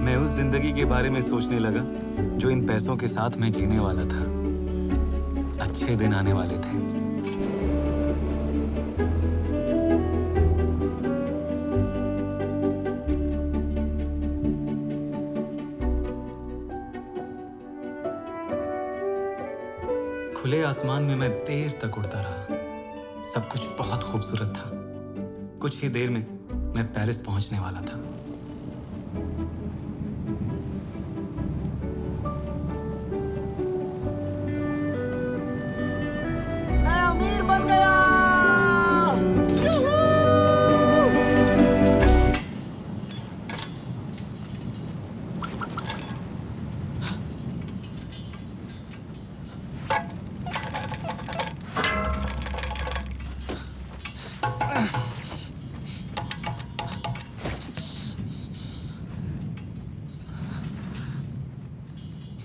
मैं उस उस जिंदगी के बारे में सोचने लगा जो इन पैसों के साथ मैं जीने वाला था। अच्छे दिन आने वाले थे। खुले आसमान में मैं देर तक उड़ता रहा। सब कुछ बहुत खूबसूरत था। कुछ ही देर में मैं पेरिस पहुंचने वाला था। मैं अमीर बन गया।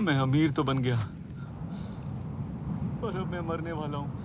मैं अमीर तो बन गया, पर अब मैं मरने वाला हूं।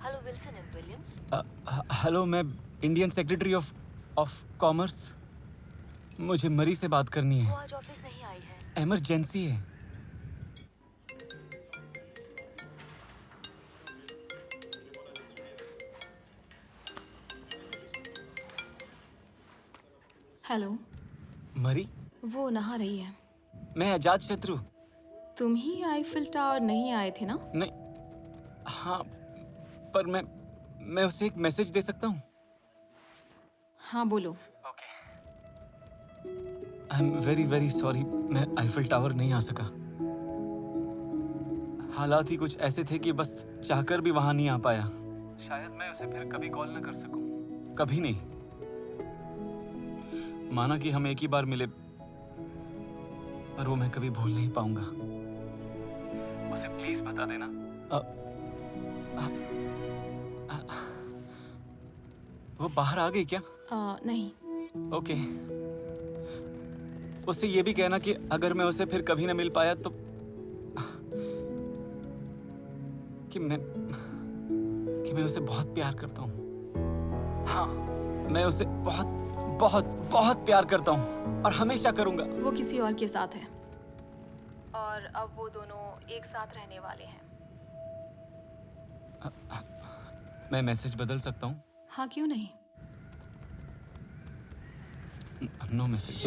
Hello Wilson and Williams. Hello, मैं इंडियन सेक्रेटरी ऑफ कॉमर्स। मुझे मरी से बात करनी वो है। आज ऑफिस नहीं आई है। इमरजेंसी है। हेलो। मरी? वो नहा रही है। मैं अजात शत्रु। तुम ही आईफिल टावर नहीं आए थे ना? नहीं, हाँ, पर मैं उसे एक मैसेज दे सकता हूँ। हाँ बोलो। I am very very sorry, मैं आईफिल टावर नहीं आ सका। हालात ही कुछ ऐसे थे कि बस चाहकर भी वहां नहीं आ पाया। शायद मैं उसे फिर कभी कॉल न कर सकूं। कभी नहीं। माना कि हम एक ही बार मिले, पर वो मैं कभी भूल नहीं पाऊंगा। उसे प्लीज बता देना। वो बाहर आ गई क्या? नहीं। ओके। उससे ये भी कहना कि अगर मैं उसे फिर कभी न मिल पाया तो कि मैं उसे बहुत प्यार करता हूँ। हाँ, मैं उसे बहुत बहुत बहुत प्यार करता हूँ और हमेशा करूंगा। वो किसी और के साथ है और अब वो दोनों एक साथ रहने वाले हैं। मैं मैसेज बदल सकता हूँ? हाँ, क्यों नहीं। No message.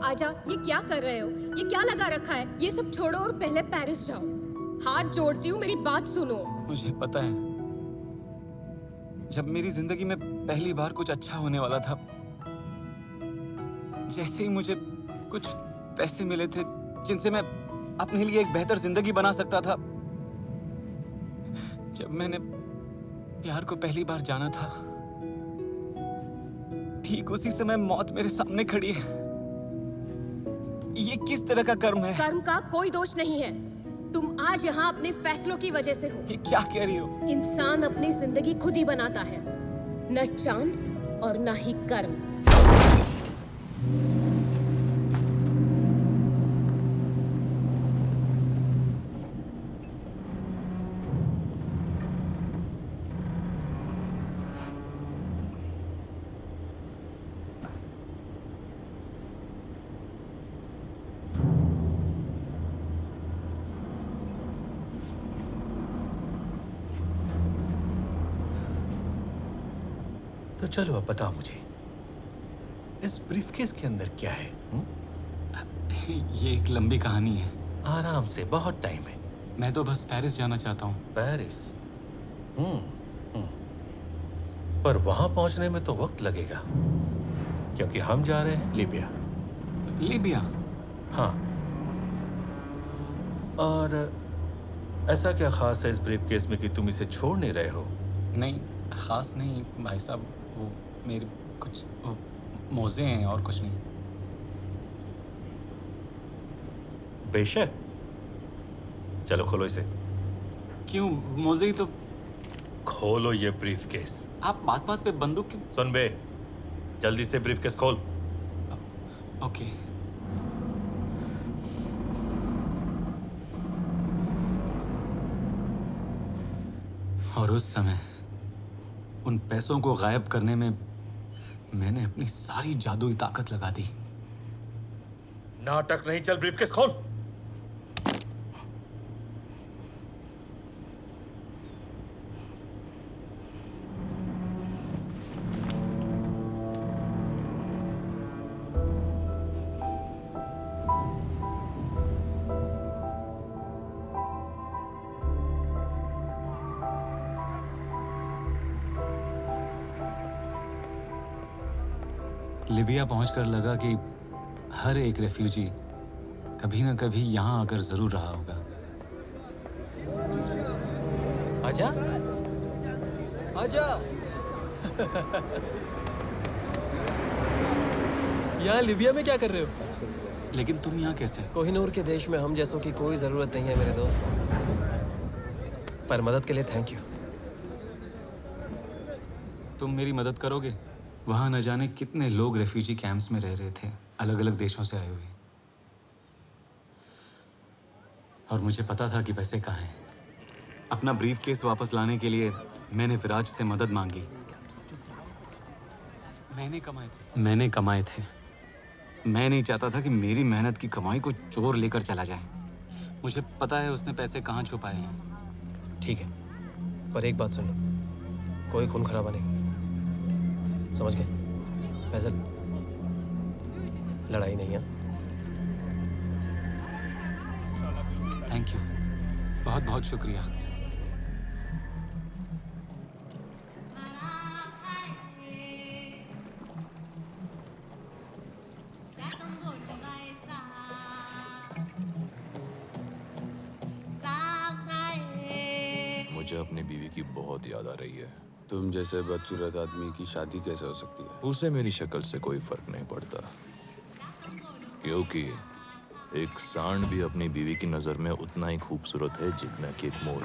आजा, ये क्या कर रहे हो? ये क्या लगा रखा है? ये सब छोड़ो और पहले पेरिस जाओ। हाथ जोड़ती हूँ, मेरी बात सुनो। मुझे पता है, जब मेरी जिंदगी में पहली बार कुछ अच्छा होने वाला था, जैसे ही मुझे कुछ पैसे मिले थे जिनसे मैं अपने लिए एक बेहतर जिंदगी बना सकता था, जब मैंने प्यार को पहली बार जाना था, ठीक उसी समय मौत मेरे सामने खड़ी है। ये किस तरह का कर्म है? कर्म का कोई दोष नहीं है। तुम आज यहाँ अपने फैसलों की वजह से हो। ये क्या कह रही हो? इंसान अपनी जिंदगी खुद ही बनाता है, न चांस और न ही कर्म। तो चलो अब बताओ मुझे, इस ब्रीफकेस के अंदर क्या है? ये एक लंबी कहानी है। आराम से, बहुत टाइम है। मैं तो बस पेरिस जाना चाहता हूँ। पेरिस? पर वहां पहुंचने में तो वक्त लगेगा, क्योंकि हम जा रहे हैं लीबिया। लीबिया? हाँ। और ऐसा क्या खास है इस ब्रीफकेस में कि तुम इसे छोड़ नहीं रहे हो? नहीं, खास नहीं भाई साहब, वो मेरे कुछ मोजे हैं और कुछ नहीं। बेशक। चलो खोलो इसे। क्यों? मोजे ही तो। खोलो ये ब्रीफकेस। आप बात बात पे बंदूक क्यों? सुन बे, जल्दी से ब्रीफकेस खोल। ओके। और उस समय उन पैसों को गायब करने में मैंने अपनी सारी जादुई ताकत लगा दी। नाटक नहीं, चल ब्रीफकेस खोल। लिबिया पहुंचकर लगा कि हर एक रेफ्यूजी कभी ना कभी यहां आकर जरूर रहा होगा। आजा, आजा। यहाँ लिबिया में क्या कर रहे हो? लेकिन तुम यहाँ कैसे? कोहिनूर के देश में हम जैसों की कोई जरूरत नहीं है मेरे दोस्त, पर मदद के लिए थैंक यू। तुम मेरी मदद करोगे? वहां न जाने कितने लोग रेफ्यूजी कैंप्स में रह रहे थे, अलग अलग देशों से आए हुए, और मुझे पता था कि पैसे कहाँ हैं। अपना ब्रीफकेस वापस लाने के लिए मैंने विराज से मदद मांगी। मैंने कमाए थे। मैं नहीं चाहता था कि मेरी मेहनत की कमाई को चोर लेकर चला जाए। मुझे पता है उसने पैसे कहाँ छुपाए हैं। ठीक है, पर एक बात सुन लो, कोई खून खराबा नहीं, समझ गए? फैजल, लड़ाई नहीं है। थैंक यू, बहुत बहुत शुक्रिया। मुझे अपनी बीवी की बहुत याद आ रही है। तुम जैसे बदसूरत आदमी की शादी कैसे हो सकती है? उसे मेरी शक्ल से कोई फर्क नहीं पड़ता, क्योंकि एक सांड भी अपनी बीवी की नजर में उतना ही खूबसूरत है जितना कि एक मोर।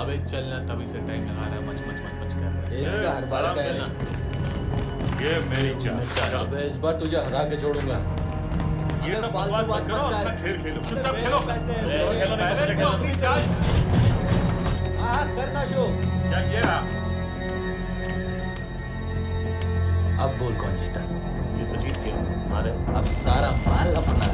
अबे चलना, तभी से टाइम लगा रहा है, मच मच मच मच कर रहा है। इसका हर बार का है। ये मेरी चाल। अबे इस बार तुझे हरा के छोड़ूंगा। ये सब बकवास मत करो, अपना खेल खेलो, चुपचाप खेलो। हाँ, करना शो। चल ये रहा। अब बोल कौन जीता? ये तो जीत गया। मारे। अब सारा माल अपना।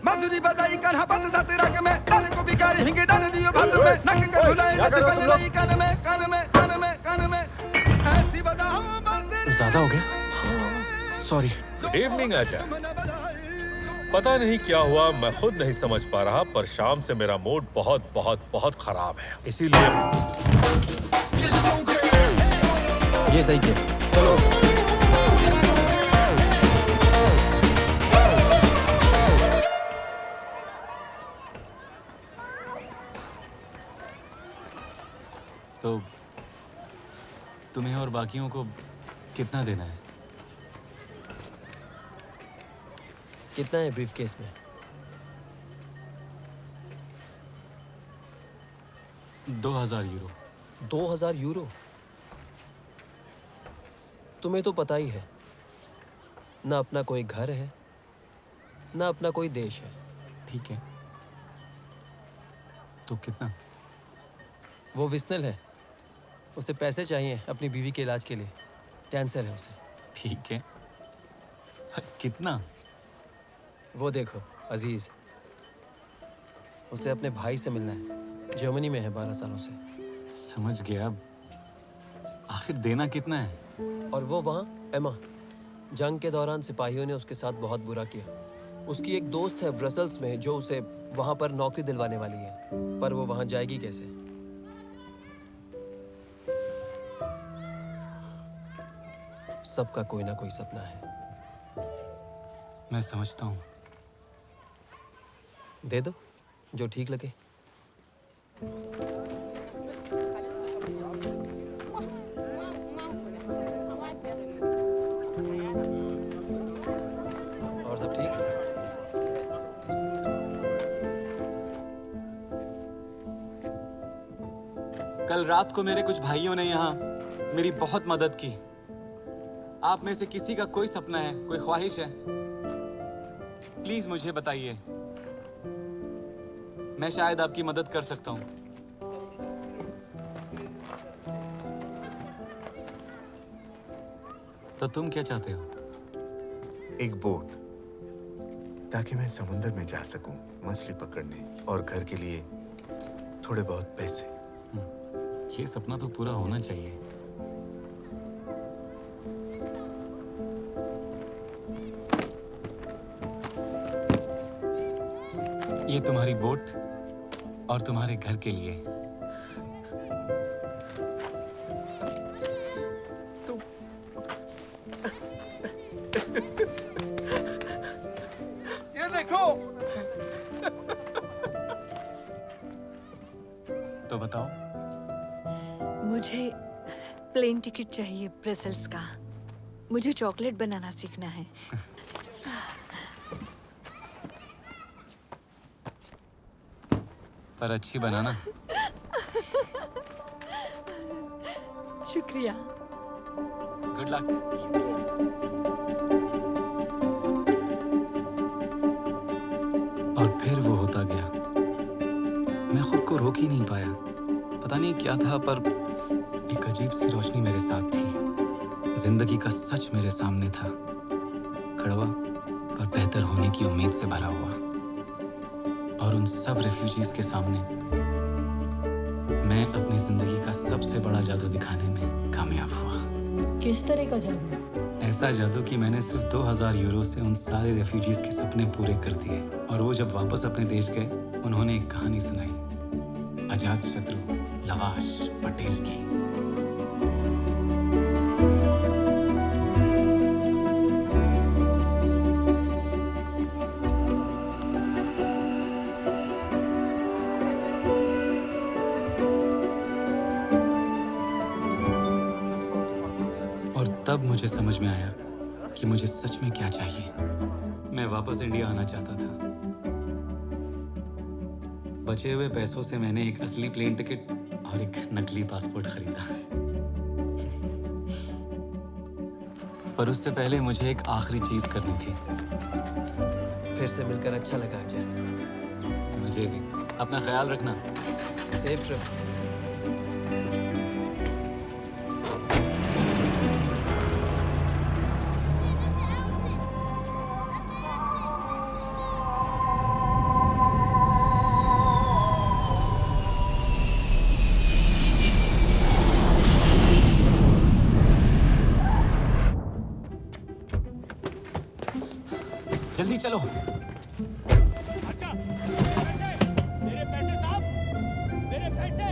बांसुरी बजाई कान्हा पंच सात राग में, डाले को बिगाड़ी हिंगे डाल दियो भात में, नक के भुलाए नच कल लई कान में कान में कान में कान में, ऐसी बजाओ बांसुरी। ज्यादा हो गया, सॉरी। गुड इवनिंग आजा। पता नहीं क्या हुआ, मैं खुद नहीं समझ पा रहा, पर शाम से मेरा मूड बहुत बहुत बहुत खराब है, इसीलिए ये सही किया। चलो। तुम्हें और बाकियों को कितना देना है? कितना है ब्रीफ केस में? 2000 यूरो। 2000 यूरो? तुम्हें तो पता ही है, ना अपना कोई घर है, ना अपना कोई देश है। ठीक है, तो कितना? वो विस्नल है, उसे पैसे चाहिए अपनी बीवी के इलाज के लिए। कैंसर है उसे। ठीक है, कितना? वो देखो अजीज, उसे अपने भाई से मिलना है। जर्मनी में है 12 सालों से। समझ गया, आखिर देना कितना है? और वो वहाँ एमा, जंग के दौरान सिपाहियों ने उसके साथ बहुत बुरा किया। उसकी एक दोस्त है ब्रसल्स में जो उसे वहाँ पर नौकरी दिलवाने वाली है, पर वो वहाँ जाएगी कैसे? सबका कोई ना कोई सपना है। मैं समझता हूँ। दे दो जो ठीक लगे। और सब ठीक? कल रात को मेरे कुछ भाइयों ने यहाँ मेरी बहुत मदद की। आप में से किसी का कोई सपना है, कोई ख्वाहिश है? प्लीज मुझे बताइए, मैं शायद आपकी मदद कर सकता हूँ। तो तुम क्या चाहते हो? एक बोट, ताकि मैं समुंदर में जा सकूं मछली पकड़ने, और घर के लिए थोड़े बहुत पैसे। ये सपना तो पूरा होना चाहिए। ये तुम्हारी बोट और तुम्हारे घर के लिए। ये देखो। तो बताओ। मुझे प्लेन टिकट चाहिए ब्रसेल्स का। मुझे चॉकलेट बनाना सीखना है। पर अच्छी बनाना। शुक्रिया। Good luck. और फिर वो होता गया। मैं खुद को रोक ही नहीं पाया। पता नहीं क्या था, पर एक अजीब सी रोशनी मेरे साथ थी। जिंदगी का सच मेरे सामने था, कड़वा पर बेहतर होने की उम्मीद से भरा हुआ। और उन सब रेफ्यूजीज के सामने मैं अपनी जिंदगी का सबसे बड़ा जादू दिखाने में कामयाब हुआ। किस तरह का जादू? ऐसा जादू कि मैंने सिर्फ 2000 यूरो से उन सारे रेफ्यूजीज के सपने पूरे कर दिए। और वो जब वापस अपने देश गए, उन्होंने एक कहानी सुनाई, अजात शत्रु लवाश पटेल की। और तब मुझे समझ में आया कि मुझे सच में क्या चाहिए। मैं वापस इंडिया आना चाहता था। बचे हुए पैसों से मैंने एक असली प्लेन टिकट और एक नकली पासपोर्ट खरीदा। पर उससे पहले मुझे एक आखिरी चीज करनी थी। फिर से मिलकर अच्छा लगा अजय। मुझे भी। अपना ख्याल रखना। Safe trip. जल्दी चलो। अच्छा, मेरे पैसे साहब, मेरे पैसे।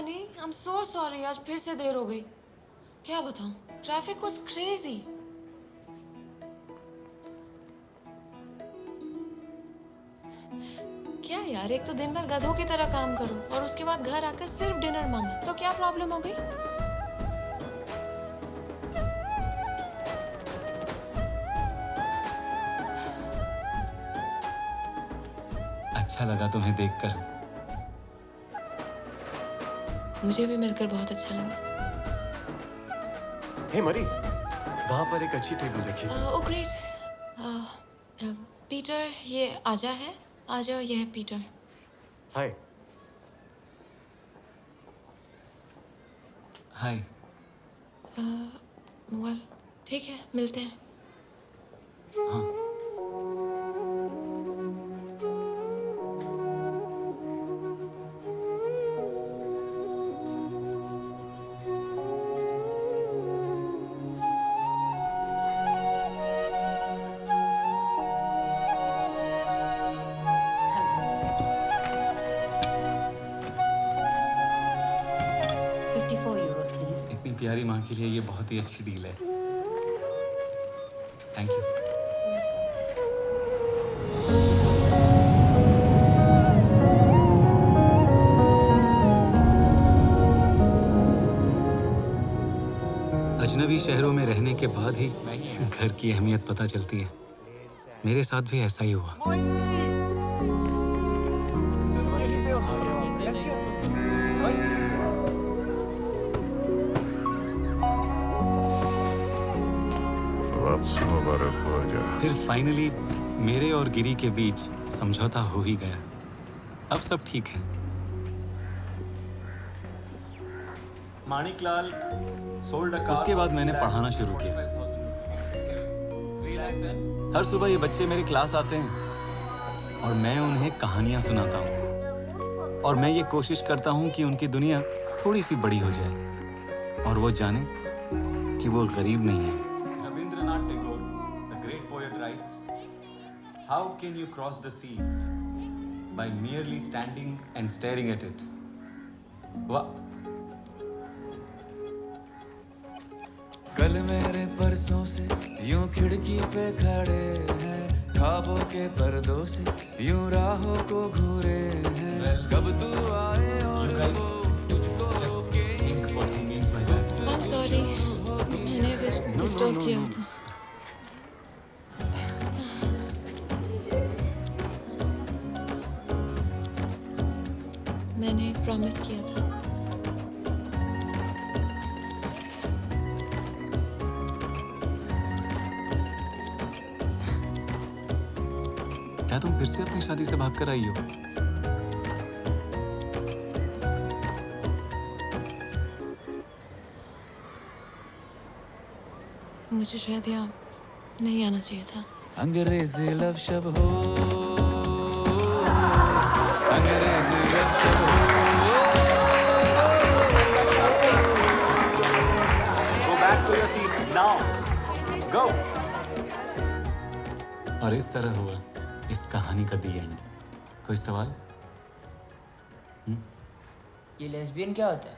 Honey, I am so sorry, आज फिर से देर हो गई। क्या बताऊं, ट्रैफिक वाज क्रेजी। क्या यार, एक तो दिन भर गधों की तरह काम करो और उसके बाद घर आकर सिर्फ डिनर मांगा, तो क्या प्रॉब्लम हो गई? अच्छा लगा तुम्हें देखकर। मुझे भी मिलकर बहुत अच्छा लगा। हे मरी, वहां पर एक अच्छी टेबल देखी। Oh great. पीटर, ये आजा है। आजा, ये है पीटर। हाय। हाय। वेल, ठीक है, मिलते हैं। हाँ। €54 प्लीज। इतनी प्यारी माँ के लिए ये बहुत ही अच्छी डील है। Thank you. अजनबी शहरों में रहने के बाद ही घर की अहमियत पता चलती है। मेरे साथ भी ऐसा ही हुआ। फिर फाइनली मेरे और गिरी के बीच समझौता हो ही गया। अब सब ठीक है। माणिकलाल sold a car उसके बाद मैंने पढ़ाना शुरू किया। हर सुबह ये बच्चे मेरे क्लास आते हैं और मैं उन्हें कहानियां सुनाता हूँ। और मैं ये कोशिश करता हूँ कि उनकी दुनिया थोड़ी सी बड़ी हो जाए और वो जाने कि वो गरीब नहीं है। Rabindranath Tagore, the great poet, writes, "How can you cross the sea by merely standing and staring at it?" वाह। कल मेरे परसों से यूं खिड़की पे खड़े हैं, ख्वाबों के पर्दों से यूं राहों को घूरे हैं। कब तू आए और वो तुझको के I'm sorry, मैंने अगर डिस्टर्ब किया हो तो। मैंने प्रॉमिस किया था। क्या तुम फिर से अपनी शादी से भागकर आई हो? मुझे शायद यहाँ नहीं आना चाहिए था। अंग्रेजी लव शब हो, अंग्रेजी लव शब हो। Go back to your seats now. Go. और इस तरह हुआ इस कहानी का दी एंड। कोई सवाल? ये लेस्बियन क्या होता है?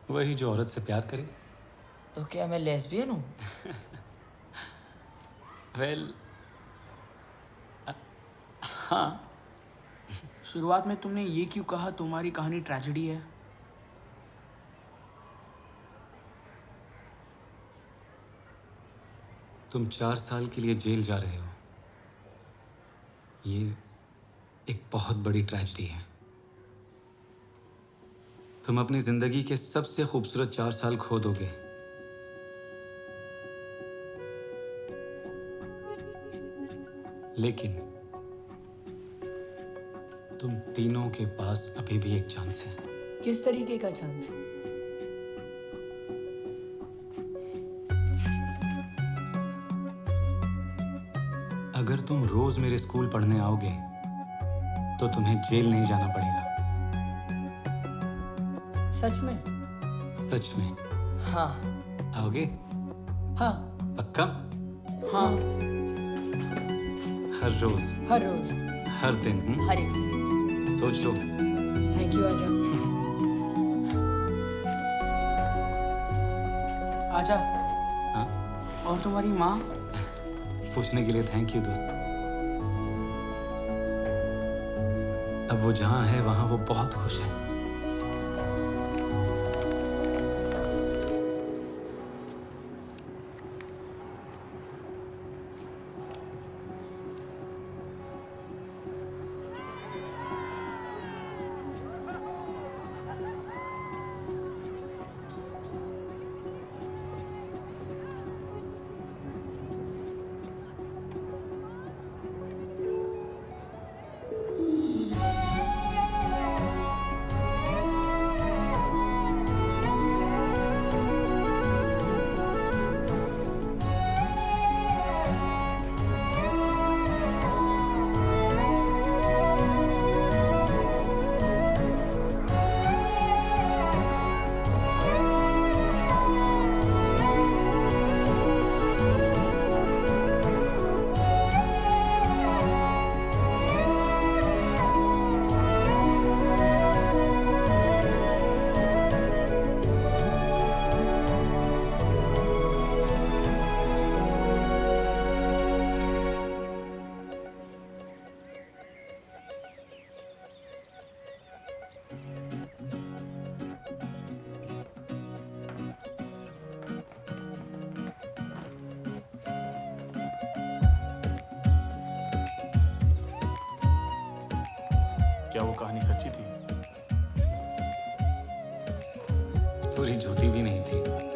वही जो औरत से प्यार करे। तो क्या मैं लेस्बियन हूँ? वेल, हाँ। शुरुआत में तुमने ये क्यों कहा तुम्हारी कहानी ट्रेजेडी है? तुम 4 साल के लिए जेल जा रहे हो। ये एक बहुत बड़ी ट्रेजेडी है। तुम अपनी जिंदगी के सबसे खूबसूरत 4 साल खो दोगे। लेकिन तुम तीनों के पास अभी भी एक चांस है। किस तरीके का चांस? अगर तुम रोज मेरे स्कूल पढ़ने आओगे तो तुम्हें जेल नहीं जाना पड़ेगा। सच में? सच में। हाँ। आओगे? हाँ। पक्का? हाँ। हर रोज। हर रोज। हर दिन। हर एक दिन। सोच लो। थैंक यू आजा। आजा। हाँ? और तुम्हारी माँ? पूछने के लिए थैंक यू दोस्त। अब वो जहां है वहां वो बहुत खुश है। क्या वो कहानी सच्ची थी? पूरी झूठी भी नहीं थी।